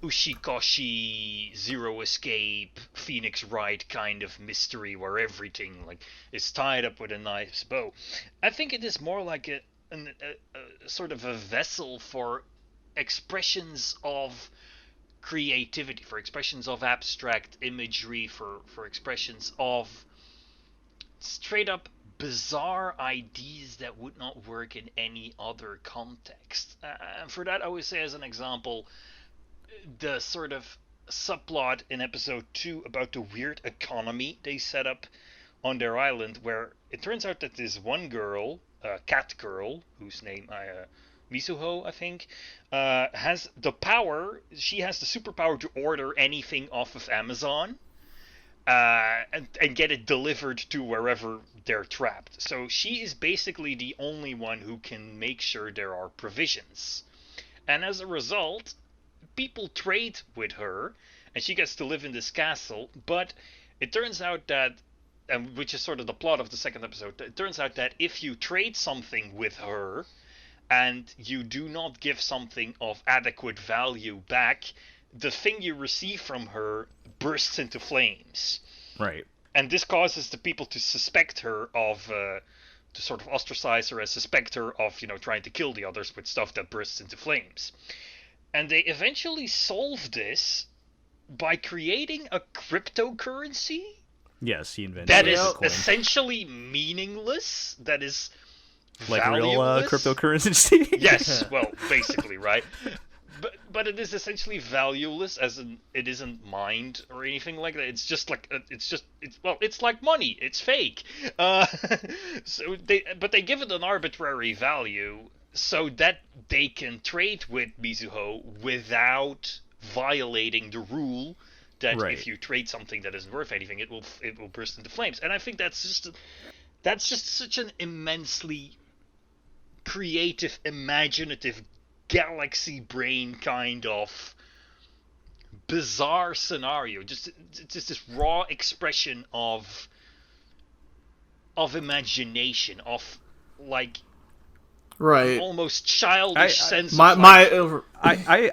Ushikoshi, Zero Escape, Phoenix Wright kind of mystery where everything like is tied up with a nice bow. I think it is more like a sort of a vessel for expressions of creativity, for expressions of abstract imagery, for expressions of straight up bizarre ideas that would not work in any other context. And for that I would say, as an example, the sort of subplot in episode 2 about the weird economy they set up on their island, where it turns out that this one girl, cat girl, whose name Mizuho, I think, has the power. She has the superpower to order anything off of Amazon and get it delivered to wherever they're trapped. So she is basically the only one who can make sure there are provisions. And as a result, people trade with her, and she gets to live in this castle. But it turns out that, which is sort of the plot of the second episode, it turns out that if you trade something with her and you do not give something of adequate value back, the thing you receive from her bursts into flames. Right. And this causes the people to suspect her of to sort of ostracize her and suspect her of, trying to kill the others with stuff that bursts into flames. And they eventually solve this by creating a cryptocurrency. Yes, he invented that is essentially meaningless. That is like valueless. Real cryptocurrency. Yes, well, basically, right. But it is essentially valueless, as in it isn't mined or anything like that. It's just like it's like money. It's fake. So they give it an arbitrary value, so that they can trade with Mizuho without violating the rule that if you trade something that isn't worth anything, it will burst into flames. And I think that's just such an immensely creative, imaginative, galaxy brain kind of bizarre scenario. Just this raw expression of imagination, of like. Right. Almost childish sense. I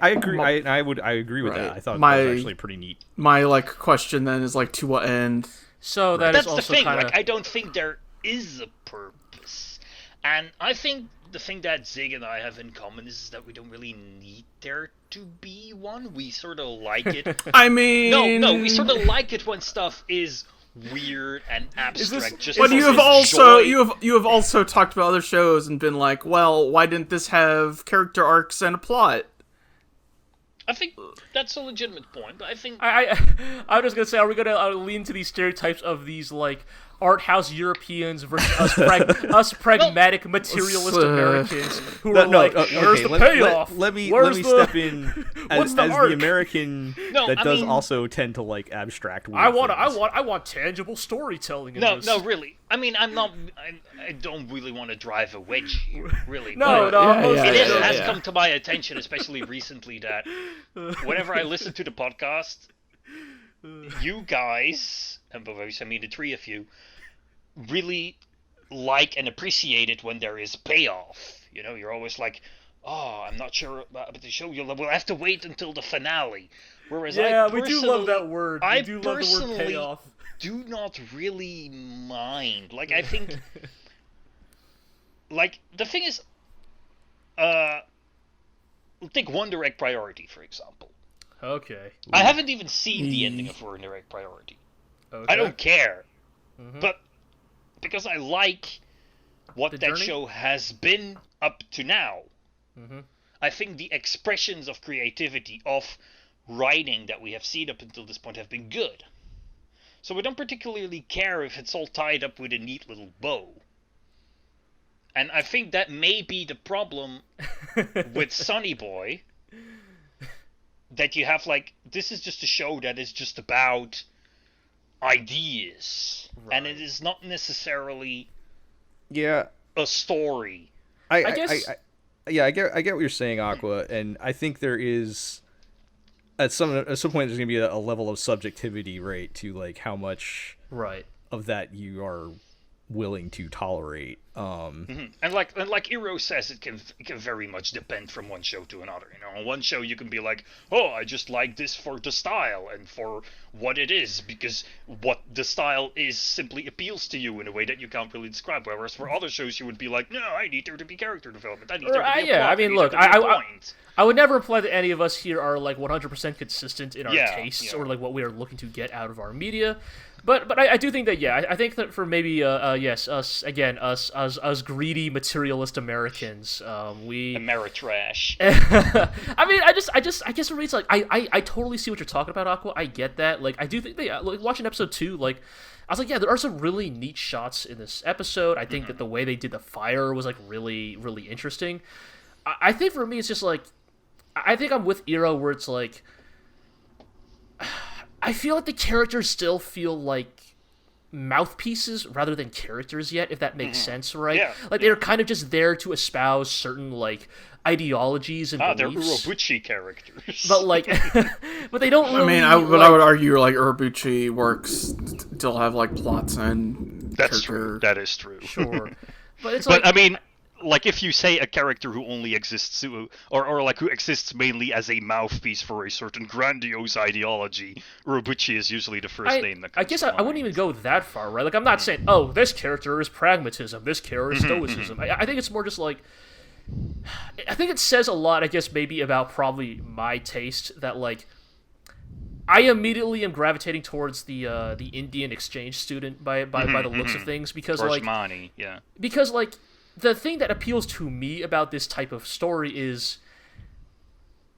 agree. I agree with that. I thought that was actually pretty neat. My question then is to what end? So that's also the thing. kinda... I don't think there is a purpose, and I think the thing that Zig and I have in common is that we don't really need there to be one. We sort of like it. I mean, no, we sort of like it when stuff is weird and abstract. But you have also talked about other shows and been like, well, why didn't this have character arcs and a plot? I think that's a legitimate point, but I think I was just gonna say, are we gonna lean to these stereotypes of these art house Europeans versus us pragmatic materialist Americans who are where's the payoff? Let me step in as the American does also tend to like abstract. I want tangible storytelling. No, really. I mean, I don't really want to drive a wedge here, really. It has come to my attention, especially recently, that whenever I listen to the podcast, you guys, and by I mean the three of you, really like and appreciate it when there is payoff. You're always like, oh, I'm not sure about the show. We'll have to wait until the finale. Whereas we do love that word. We do love the word payoff. Do not really mind. I think, the thing is, take One Direct Priority, for example. Okay. I haven't even seen the ending of One Direct Priority. Okay. I don't care. Mm-hmm. But because I like what that show has been up to now, I think the expressions of creativity of writing that we have seen up until this point have been good. So we don't particularly care if it's all tied up with a neat little bow. And I think that may be the problem with Sonny Boy. That you have, like, this is just a show that is just about ideas. Right. And it is not necessarily a story. I guess... I get what you're saying, Aqua, and I think there is... At some point, there's going to be a level of subjectivity, right, to, like, how much of that you are willing to tolerate. And like Iro says, it can very much depend from one show to another. You know, on one show you can be like, oh, I just like this for the style and for what it is, because what the style is simply appeals to you in a way that you can't really describe. Whereas for other shows you would be like, no, I need there to be character development. I need there to be a plot. I mean, look, I would never imply that any of us here are like 100% consistent in our tastes or like what we are looking to get out of our media. But I do think that I think that for maybe us greedy materialist Americans, we Ameritrash. I mean, I guess for me it's like I totally see what you're talking about, Aqua. I get that. Like I do think that like watching episode 2, like I was like, yeah, there are some really neat shots in this episode. I think that the way they did the fire was like really really interesting. I think for me it's just like I think I'm with Iro where it's like. I feel like the characters still feel like mouthpieces rather than characters yet, if that makes sense, right? Yeah, like they're kind of just there to espouse certain like ideologies and beliefs. They're Urobuchi characters. But like, but they don't really. I mean, I would argue like Urobuchi works still have like plots and. That's true. That is true. Sure, but it's like. But I mean. Like, if you say a character who only exists, or like, who exists mainly as a mouthpiece for a certain grandiose ideology, Urobuchi is usually the first name that comes I guess to mind. I wouldn't even go that far, right? Like, I'm not saying, oh, this character is pragmatism, this character is stoicism. I think it's more just like... I think it says a lot, I guess, maybe about probably my taste, that, like... I immediately am gravitating towards the Indian exchange student by the looks of things, because, like... Mani, yeah. Because, like... The thing that appeals to me about this type of story is,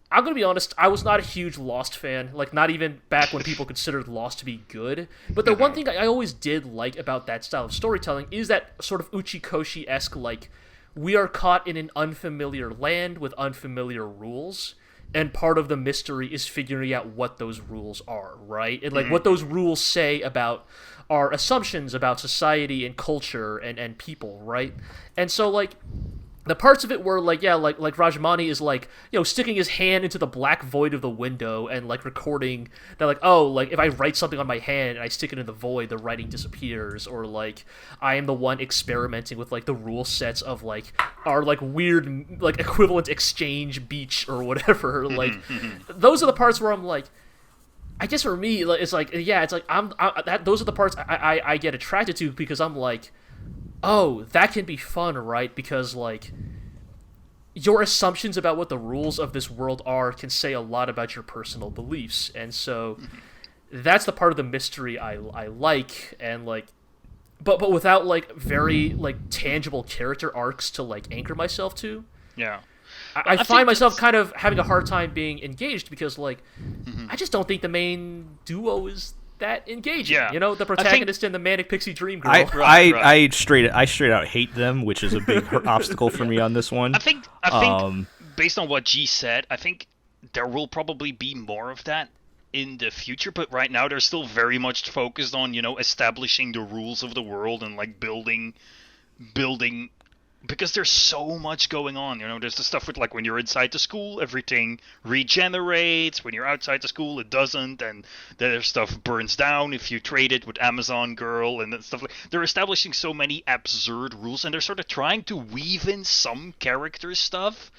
I'm going to be honest, I was not a huge Lost fan, like not even back when people considered Lost to be good, but the one thing I always did like about that style of storytelling is that sort of Uchikoshi-esque, like, we are caught in an unfamiliar land with unfamiliar rules, and part of the mystery is figuring out what those rules are, right? And, like, what those rules say about our assumptions about society and culture and people, right? And so, like, the parts of it were, like, yeah, like Rajamani is, like, you know, sticking his hand into the black void of the window and, like, recording that, like, oh, like, if I write something on my hand and I stick it in the void, the writing disappears, or, like, I am the one experimenting with, like, the rule sets of, like, our, like, weird, like, equivalent exchange beach or whatever, like, those are the parts where I'm, like, I guess for me, it's like, yeah, it's like, those are the parts I get attracted to, because I'm like, oh, that can be fun, right? Because, like, your assumptions about what the rules of this world are can say a lot about your personal beliefs, and so that's the part of the mystery I like, and, like, but without, like, very, like, tangible character arcs to, like, anchor myself to. Yeah. I find myself kind of having a hard time being engaged because, like, I just don't think the main duo is that engaging. Yeah. You know, the protagonist and the manic pixie dream girl. I straight out hate them, which is a big obstacle for me on this one. I think based on what G said, I think there will probably be more of that in the future, but right now they're still very much focused on, you know, establishing the rules of the world and, like, building because there's so much going on, you know. There's the stuff with, like, when you're inside the school, everything regenerates. When you're outside the school, it doesn't, and their stuff burns down if you trade it with Amazon Girl and stuff like. They're establishing so many absurd rules, and they're sort of trying to weave in some character stuff.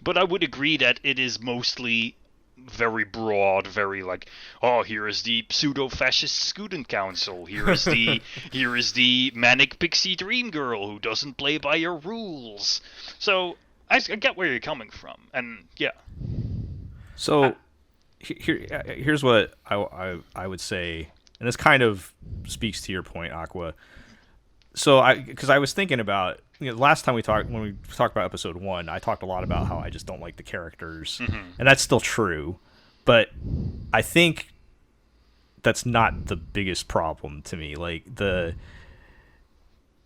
But I would agree that it is mostly very broad, very like, oh, here is the pseudo-fascist student council. Here is the manic pixie dream girl who doesn't play by your rules. So I get where you're coming from, and yeah. So here's what I would say, and this kind of speaks to your point, Aqua. because I was thinking about, last time when we talked about episode 1, I talked a lot about how I just don't like the characters, and that's still true, but I think that's not the biggest problem to me.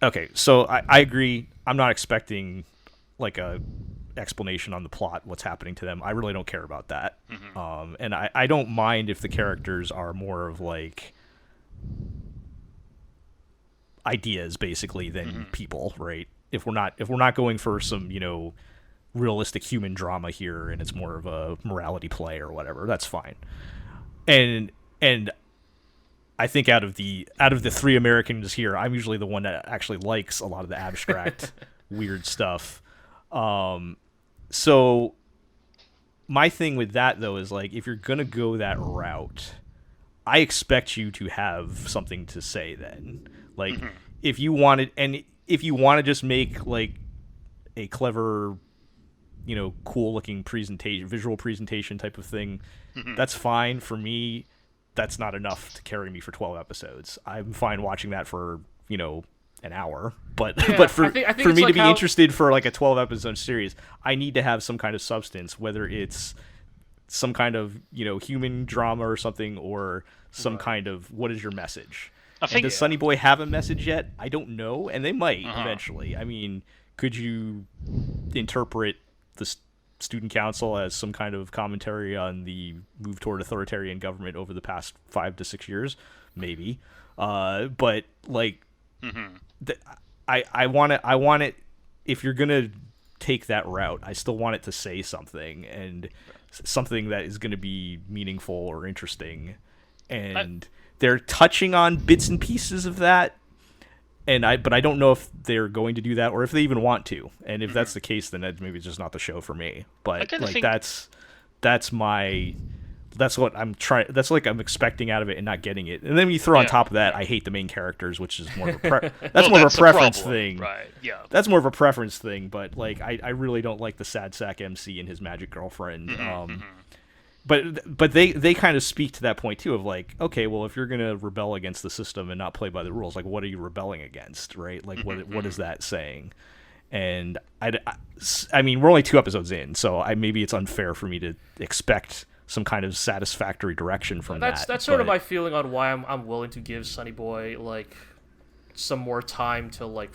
Okay, so I agree. I'm not expecting like a explanation on the plot, what's happening to them. I really don't care about that. And I don't mind if the characters are more of like ideas basically than people, right? If we're not going for some, realistic human drama here and it's more of a morality play or whatever, that's fine. And I think out of the 3 Americans here, I'm usually the one that actually likes a lot of the abstract weird stuff. So my thing with that though is like, if you're gonna go that route, I expect you to have something to say then. Like if you want to just make like a clever, cool looking visual presentation type of thing, that's fine. For me, that's not enough to carry me for 12 episodes. I'm fine watching that for, an hour, but for me to be interested for like a 12 episode series, I need to have some kind of substance, whether it's some kind of, human drama or something, or some kind of, what is your message? Does Sonny Boy have a message yet? I don't know, and they might eventually. I mean, could you interpret the student council as some kind of commentary on the move toward authoritarian government over the past 5 to 6 years? Maybe. But like, I want it. If you're gonna take that route, I still want it to say something, and something that is gonna be meaningful or interesting. And they're touching on bits and pieces of that, but I don't know if they're going to do that or if they even want to. And if that's the case, then maybe it's just not the show for me. But like that's what I'm trying. That's like I'm expecting out of it and not getting it. And then when you throw on top of that, I hate the main characters, which is more of a that's more of a preference thing. Right? Yeah. That's more of a preference thing. But like I really don't like the sad sack MC and his magic girlfriend. But they kind of speak to that point too of like, okay, well, if you're gonna rebel against the system and not play by the rules, like what are you rebelling against, right? Like what is that saying? And I mean, we're only 2 episodes in, so maybe it's unfair for me to expect some kind of satisfactory direction from that. That's sort of my feeling on why I'm willing to give Sonny Boy like some more time to like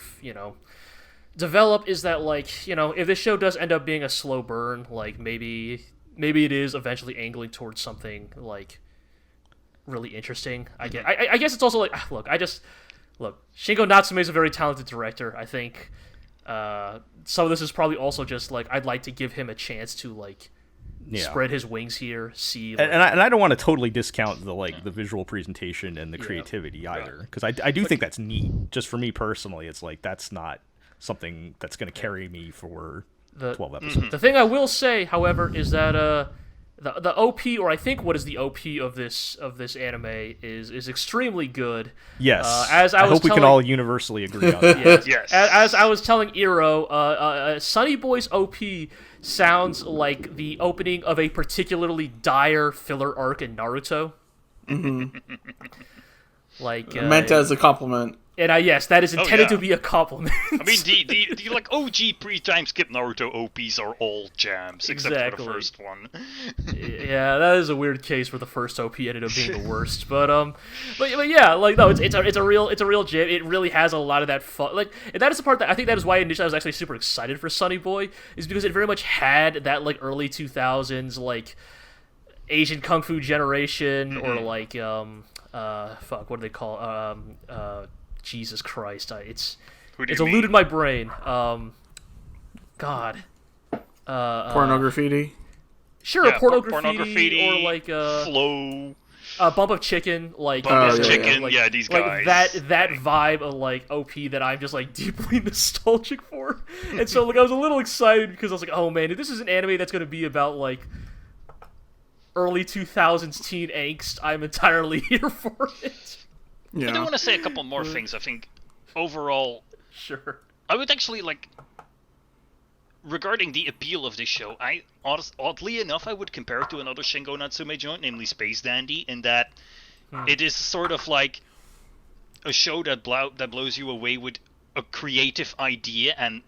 develop. Is that like if this show does end up being a slow burn, like maybe it is eventually angling towards something like really interesting. I guess it's also like look, Shingo Natsume is a very talented director. I think some of this is probably also just like I'd like to give him a chance to like spread his wings here. See, like, and I don't want to totally discount the visual presentation and the creativity either, because I do think that's neat. Just for me personally, it's like that's not something that's going to carry me for 12 episodes. The thing I will say, however, is that the OP, or I think what is the OP of this anime is extremely good. Yes. I hope we can all universally agree on that. Yes. As I was telling Iro, Sonny Boy's OP sounds like the opening of a particularly dire filler arc in Naruto. Like meant as a compliment. And yes, that is intended to be a compliment. I mean, the like OG pre-time skip Naruto OPs are all jams, except for the first one. Yeah, that is a weird case where the first OP ended up being the worst. But yeah, like no, it's a real jam. It really has a lot of that fun. Like, and that is the part that I think that is why initially I was actually super excited for Sonny Boy, is because it very much had that like early 2000s like Asian kung fu generation, or like what do they call Jesus Christ, it's eluded my brain. God. Pornography? Sure, yeah, pornography, or like flow. Bump of Chicken, like Chicken, like, these like guys. that vibe of like OP that I'm just like deeply nostalgic for. And so like I was a little excited because I was like, oh man, if this is an anime that's gonna be about like early 2000s teen angst, I'm entirely here for it. Yeah. I do want to say a couple more things. I think overall, sure, I would actually like, regarding the appeal of this show, oddly enough, I would compare it to another Shingo Natsume joint, namely Space Dandy, in that it is sort of like a show that blows you away with a creative idea, and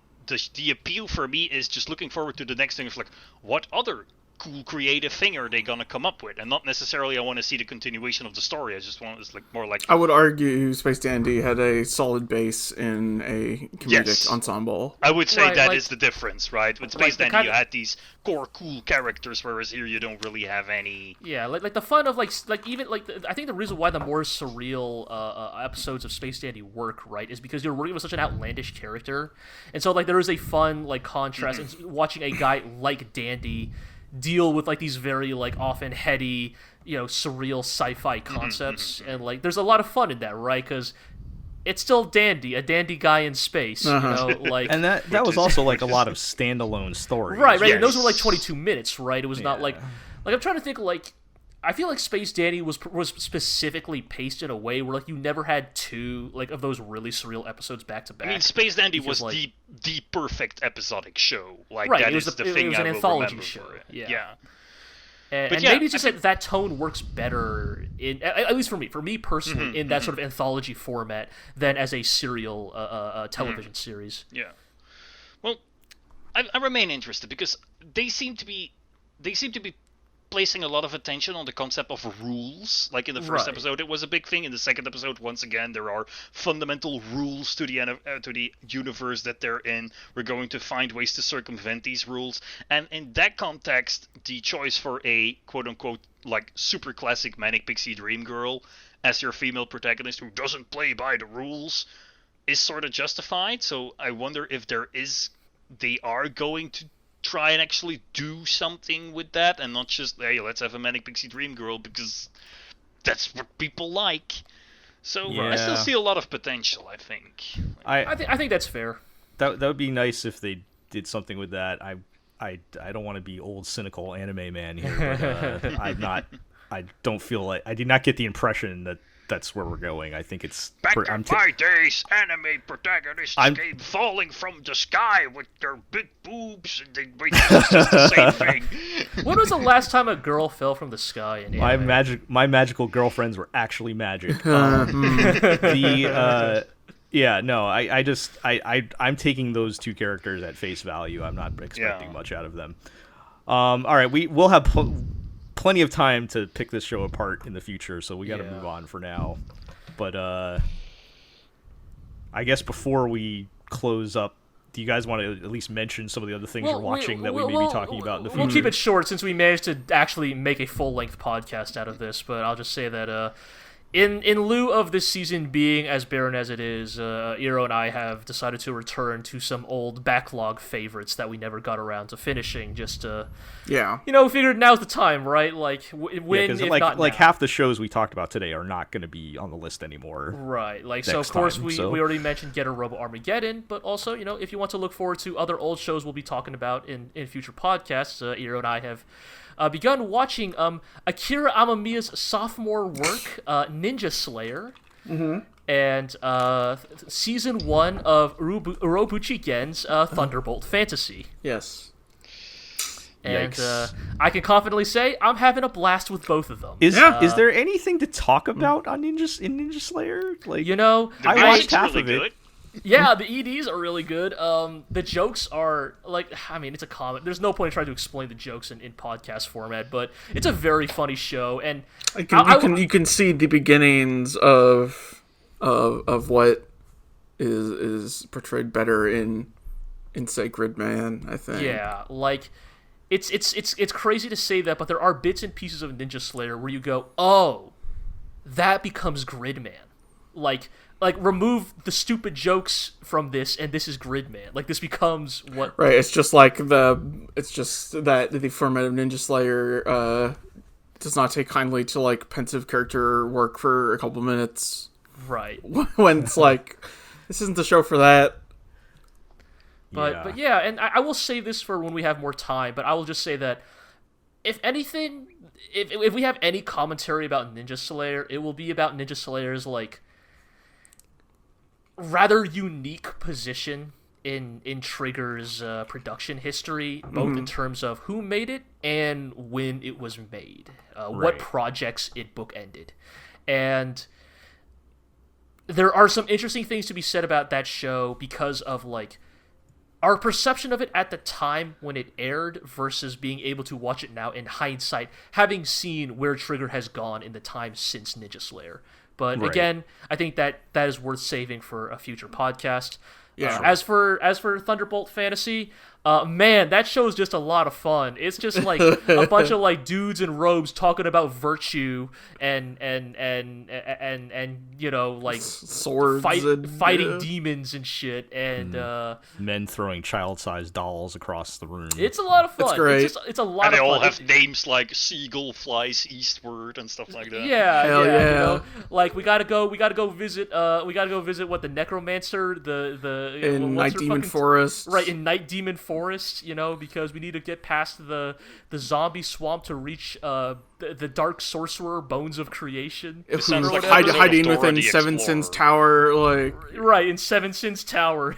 the appeal for me is just looking forward to the next thing. It's like, what other cool creative thing are they gonna come up with? And not necessarily I want to see the continuation of the story. I just want it's like more like, I would argue Space Dandy had a solid base in a comedic ensemble. I would say Right, that like- is the difference, right? With Like Space the Dandy, kind you of- had these core cool characters, whereas here you don't really have any. Yeah, like the fun of like even like I think the reason why the more surreal episodes of Space Dandy work, right, is because you're working with such an outlandish character, and so like there is a fun like contrast in watching a guy like Dandy deal with like these very like often heady, surreal sci-fi concepts, and like there's a lot of fun in that, right? Because it's still Dandy, a dandy guy in space, like. And that was also like a lot of standalone stories. Right, Yes. and those were like 22 minutes, right? It was not like I'm trying to think like I feel like Space Dandy was specifically paced in a way where like you never had two like of those really surreal episodes back to back. I mean, Space Dandy Because, was like- the perfect episodic show. Like Right, that it was is the- the it thing was I an will anthology remember show, for it. yeah. But And yeah, maybe it's just I that tone works better in at least for me personally in that sort of anthology format than as a serial television series. Yeah. Well, I remain interested because they seem to be placing a lot of attention on the concept of rules. Like in the first Right. episode, it was a big thing. In the second episode, once again, there are fundamental rules to the universe that they're in. We're going to find ways to circumvent these rules. And in that context, the choice for a quote-unquote like super classic manic pixie dream girl as your female protagonist who doesn't play by the rules is sort of justified. So I wonder if they are going to try and actually do something with that and not just, hey, let's have a manic pixie dream girl because that's what people like. So I still Yeah. see a lot of potential, I think. I think that's fair. That would be nice if they did something with that. I don't want to be old cynical anime man here, but I don't feel like I did not get the impression that that's where we're going. I think it's Back in my days, anime protagonists came falling from the sky with their big boobs, and it's just the same thing. When was the last time a girl fell from the sky in anime? my magical girlfriends were actually magic. I'm taking those two characters at face value. I'm not expecting much out of them. All right, we'll have plenty of time to pick this show apart in the future, so we got to move on for now. But I guess before we close up, do you guys want to at least mention some of the other things you're watching that we may be talking about in the future? We'll keep it short since we managed to actually make a full-length podcast out of this, but I'll just say that in lieu of this season being as barren as it is, Iro and I have decided to return to some old backlog favorites that we never got around to finishing. Just we figured now's the time, right? Like when if not like now. half the shows we talked about today are not going to be on the list anymore. Right, like so. Of next course, time, we so. already mentioned Get a Robo Armegeddon, but also if you want to look forward to other old shows we'll be talking about in future podcasts, Iro and I have begun watching Akira Amamiya's sophomore work, Ninja Slayer, and season 1 of Urobuchi Gen's Thunderbolt Fantasy. Yes. And Yikes. I can confidently say I'm having a blast with both of them. Is there anything to talk about on Ninja Slayer? Like I watched half of it. Yeah, the EDs are really good. The jokes are like, I mean, it's a comic. There's no point in trying to explain the jokes in podcast format, but it's a very funny show, and you can see the beginnings of what is portrayed better in Sacred Man, I think. Yeah, like it's crazy to say that, but there are bits and pieces of Ninja Slayer where you go, oh, that becomes Gridman, like remove the stupid jokes from this, and this is Gridman. Like this becomes what? Right. It's just that the format of Ninja Slayer does not take kindly to like pensive character work for a couple minutes. Right. When it's like, this isn't the show for that. But yeah, and I will say this for when we have more time. But I will just say that if anything, if we have any commentary about Ninja Slayer, it will be about Ninja Slayer's like rather unique position in Trigger's production history, both in terms of who made it and when it was made, what projects it bookended, and there are some interesting things to be said about that show because of like our perception of it at the time when it aired versus being able to watch it now in hindsight, having seen where Trigger has gone in the time since Ninja Slayer. But again, I think that is worth saving for a future podcast. Yeah. As for Thunderbolt Fantasy, man, that show is just a lot of fun. It's just like a bunch of like dudes in robes talking about virtue and you know, like swords fighting demons and shit, and men throwing child-sized dolls across the room. it's a lot of fun. It's great. It's a lot And they of fun. all have names like Seagull flies eastward and stuff like that. Yeah, Hell yeah, yeah. you know, like we gotta go visit what the Necromancer, in what's Night her Demon fucking- Forest. Right, in Night Demon Forest, you know, because we need to get past the zombie swamp to reach the Dark Sorcerer, Bones of Creation. It sounds was like like a hiding Dora within the Seven Explorer. Sins Tower, like Right, in Seven Sins Tower.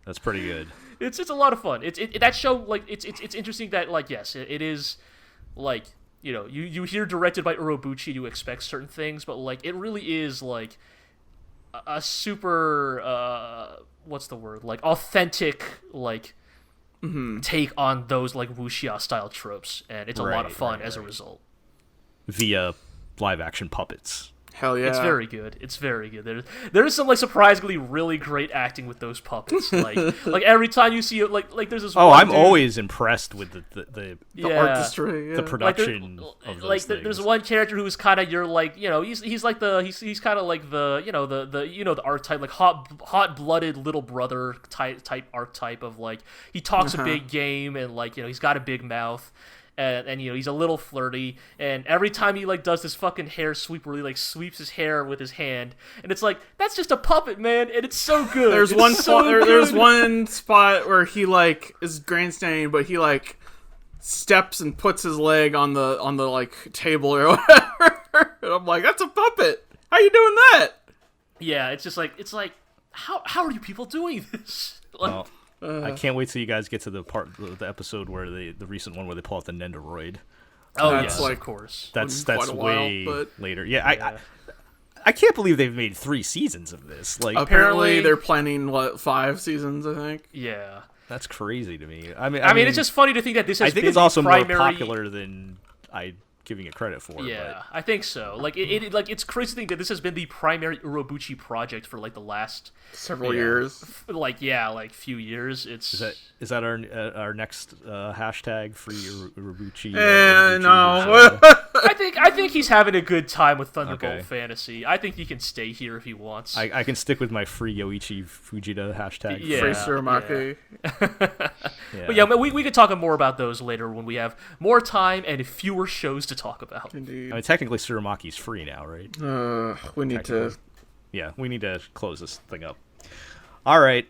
That's pretty good. It's a lot of fun. That show, like, it's interesting that, like, yes, it is, like, you know, you hear directed by Urobuchi, you expect certain things, but like it really is like a super what's the word, like authentic, like take on those like wuxia style tropes, and it's a lot of fun as a result. Via live-action puppets. hell yeah. It's very good. It's very good. There is some like surprisingly really great acting with those puppets. Like every time you see it, like there's this. Oh, one I'm dude, always impressed with the artistry. Yeah. the production of those like things. there's one character who's kind of your like, you know, he's kind of like the, you know, the archetype, like hot blooded little brother type archetype of like he talks a big game and like, you know, he's got a big mouth. And you know, he's a little flirty, and every time he like does this fucking hair sweep where he like sweeps his hair with his hand, and it's like, that's just a puppet, man, and it's so good. There's It's one so spot, there's good. one spot where he like is grandstanding, but he like steps and puts his leg on the like table or whatever. And I'm like, that's a puppet. How you doing that? Yeah, it's just like, how are you people doing this? Like, Well, I can't wait till you guys get to the episode where the recent one where they pull out the Nendoroid. oh that's yes, like- of course. That's quite a while, way but- later. Yeah, I can't believe they've made 3 seasons of this. Like Apparently, they're planning 5 seasons, I think. Yeah. that's crazy to me. I mean, It's just funny to think that this has I think been it's also the primary... more popular than I giving it credit for. Yeah, I think so. Like it's crazy to think that this has been the primary Urobuchi project for like the last Several years. like few years. It's Is that our next hashtag, free Urobuchi? No. I think he's having a good time with Thunderbolt Okay. Fantasy. I think he can stay here if he wants. I can stick with my free Yoichi Fujita hashtag. Yeah. Free Suramaki. Yeah. But yeah, we could talk more about those later when we have more time and fewer shows to talk about. Indeed. I mean, technically, Suramaki's free now, right? We need to. Yeah, we need to close this thing up. All right.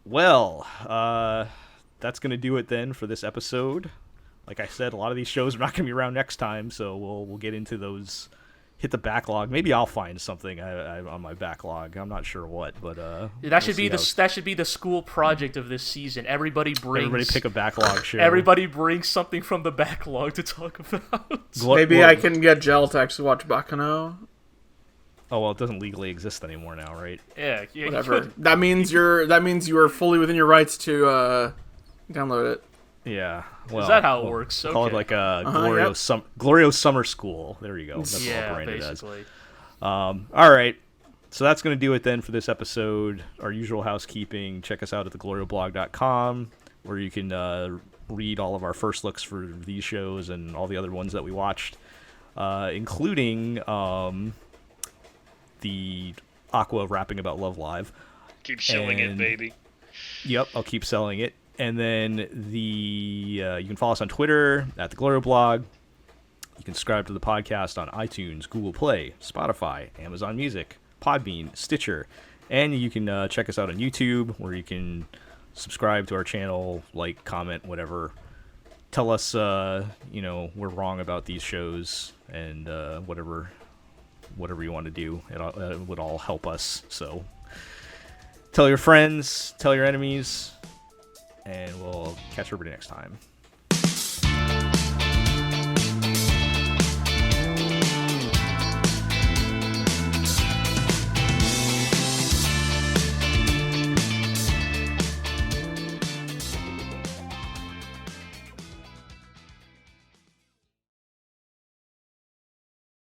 Well, that's going to do it then for this episode. Like I said, a lot of these shows are not going to be around next time, so we'll get into those. Hit the backlog. Maybe I'll find something on my backlog. I'm not sure what, but That should be the school project of this season. Everybody pick a backlog show. Everybody brings something from the backlog to talk about. Maybe I can get Gel to actually watch Bakano. Oh well, it doesn't legally exist anymore now, right? Yeah, Whatever. That means you are fully within your rights to download it. Yeah. Well, Is that how it works? Call it Okay. like a yep. GLORIO Summer School. There you go. That's what I'll Yeah, brand it as. basically. All right. So that's going to do it then for this episode. Our usual housekeeping. Check us out at theglorioblog.com, where you can read all of our first looks for these shows and all the other ones that we watched, including the Aqua rapping about Love Live. Keep showing it, And- baby. Yep, I'll keep selling it. And then you can follow us on Twitter at the GLORIO blog. You can subscribe to the podcast on iTunes, Google Play, Spotify, Amazon Music, Podbean, Stitcher, and you can check us out on YouTube, where you can subscribe to our channel, like, comment, whatever. Tell us, we're wrong about these shows, and whatever you want to do. It would all help us. So tell your friends, tell your enemies. And we'll catch everybody next time.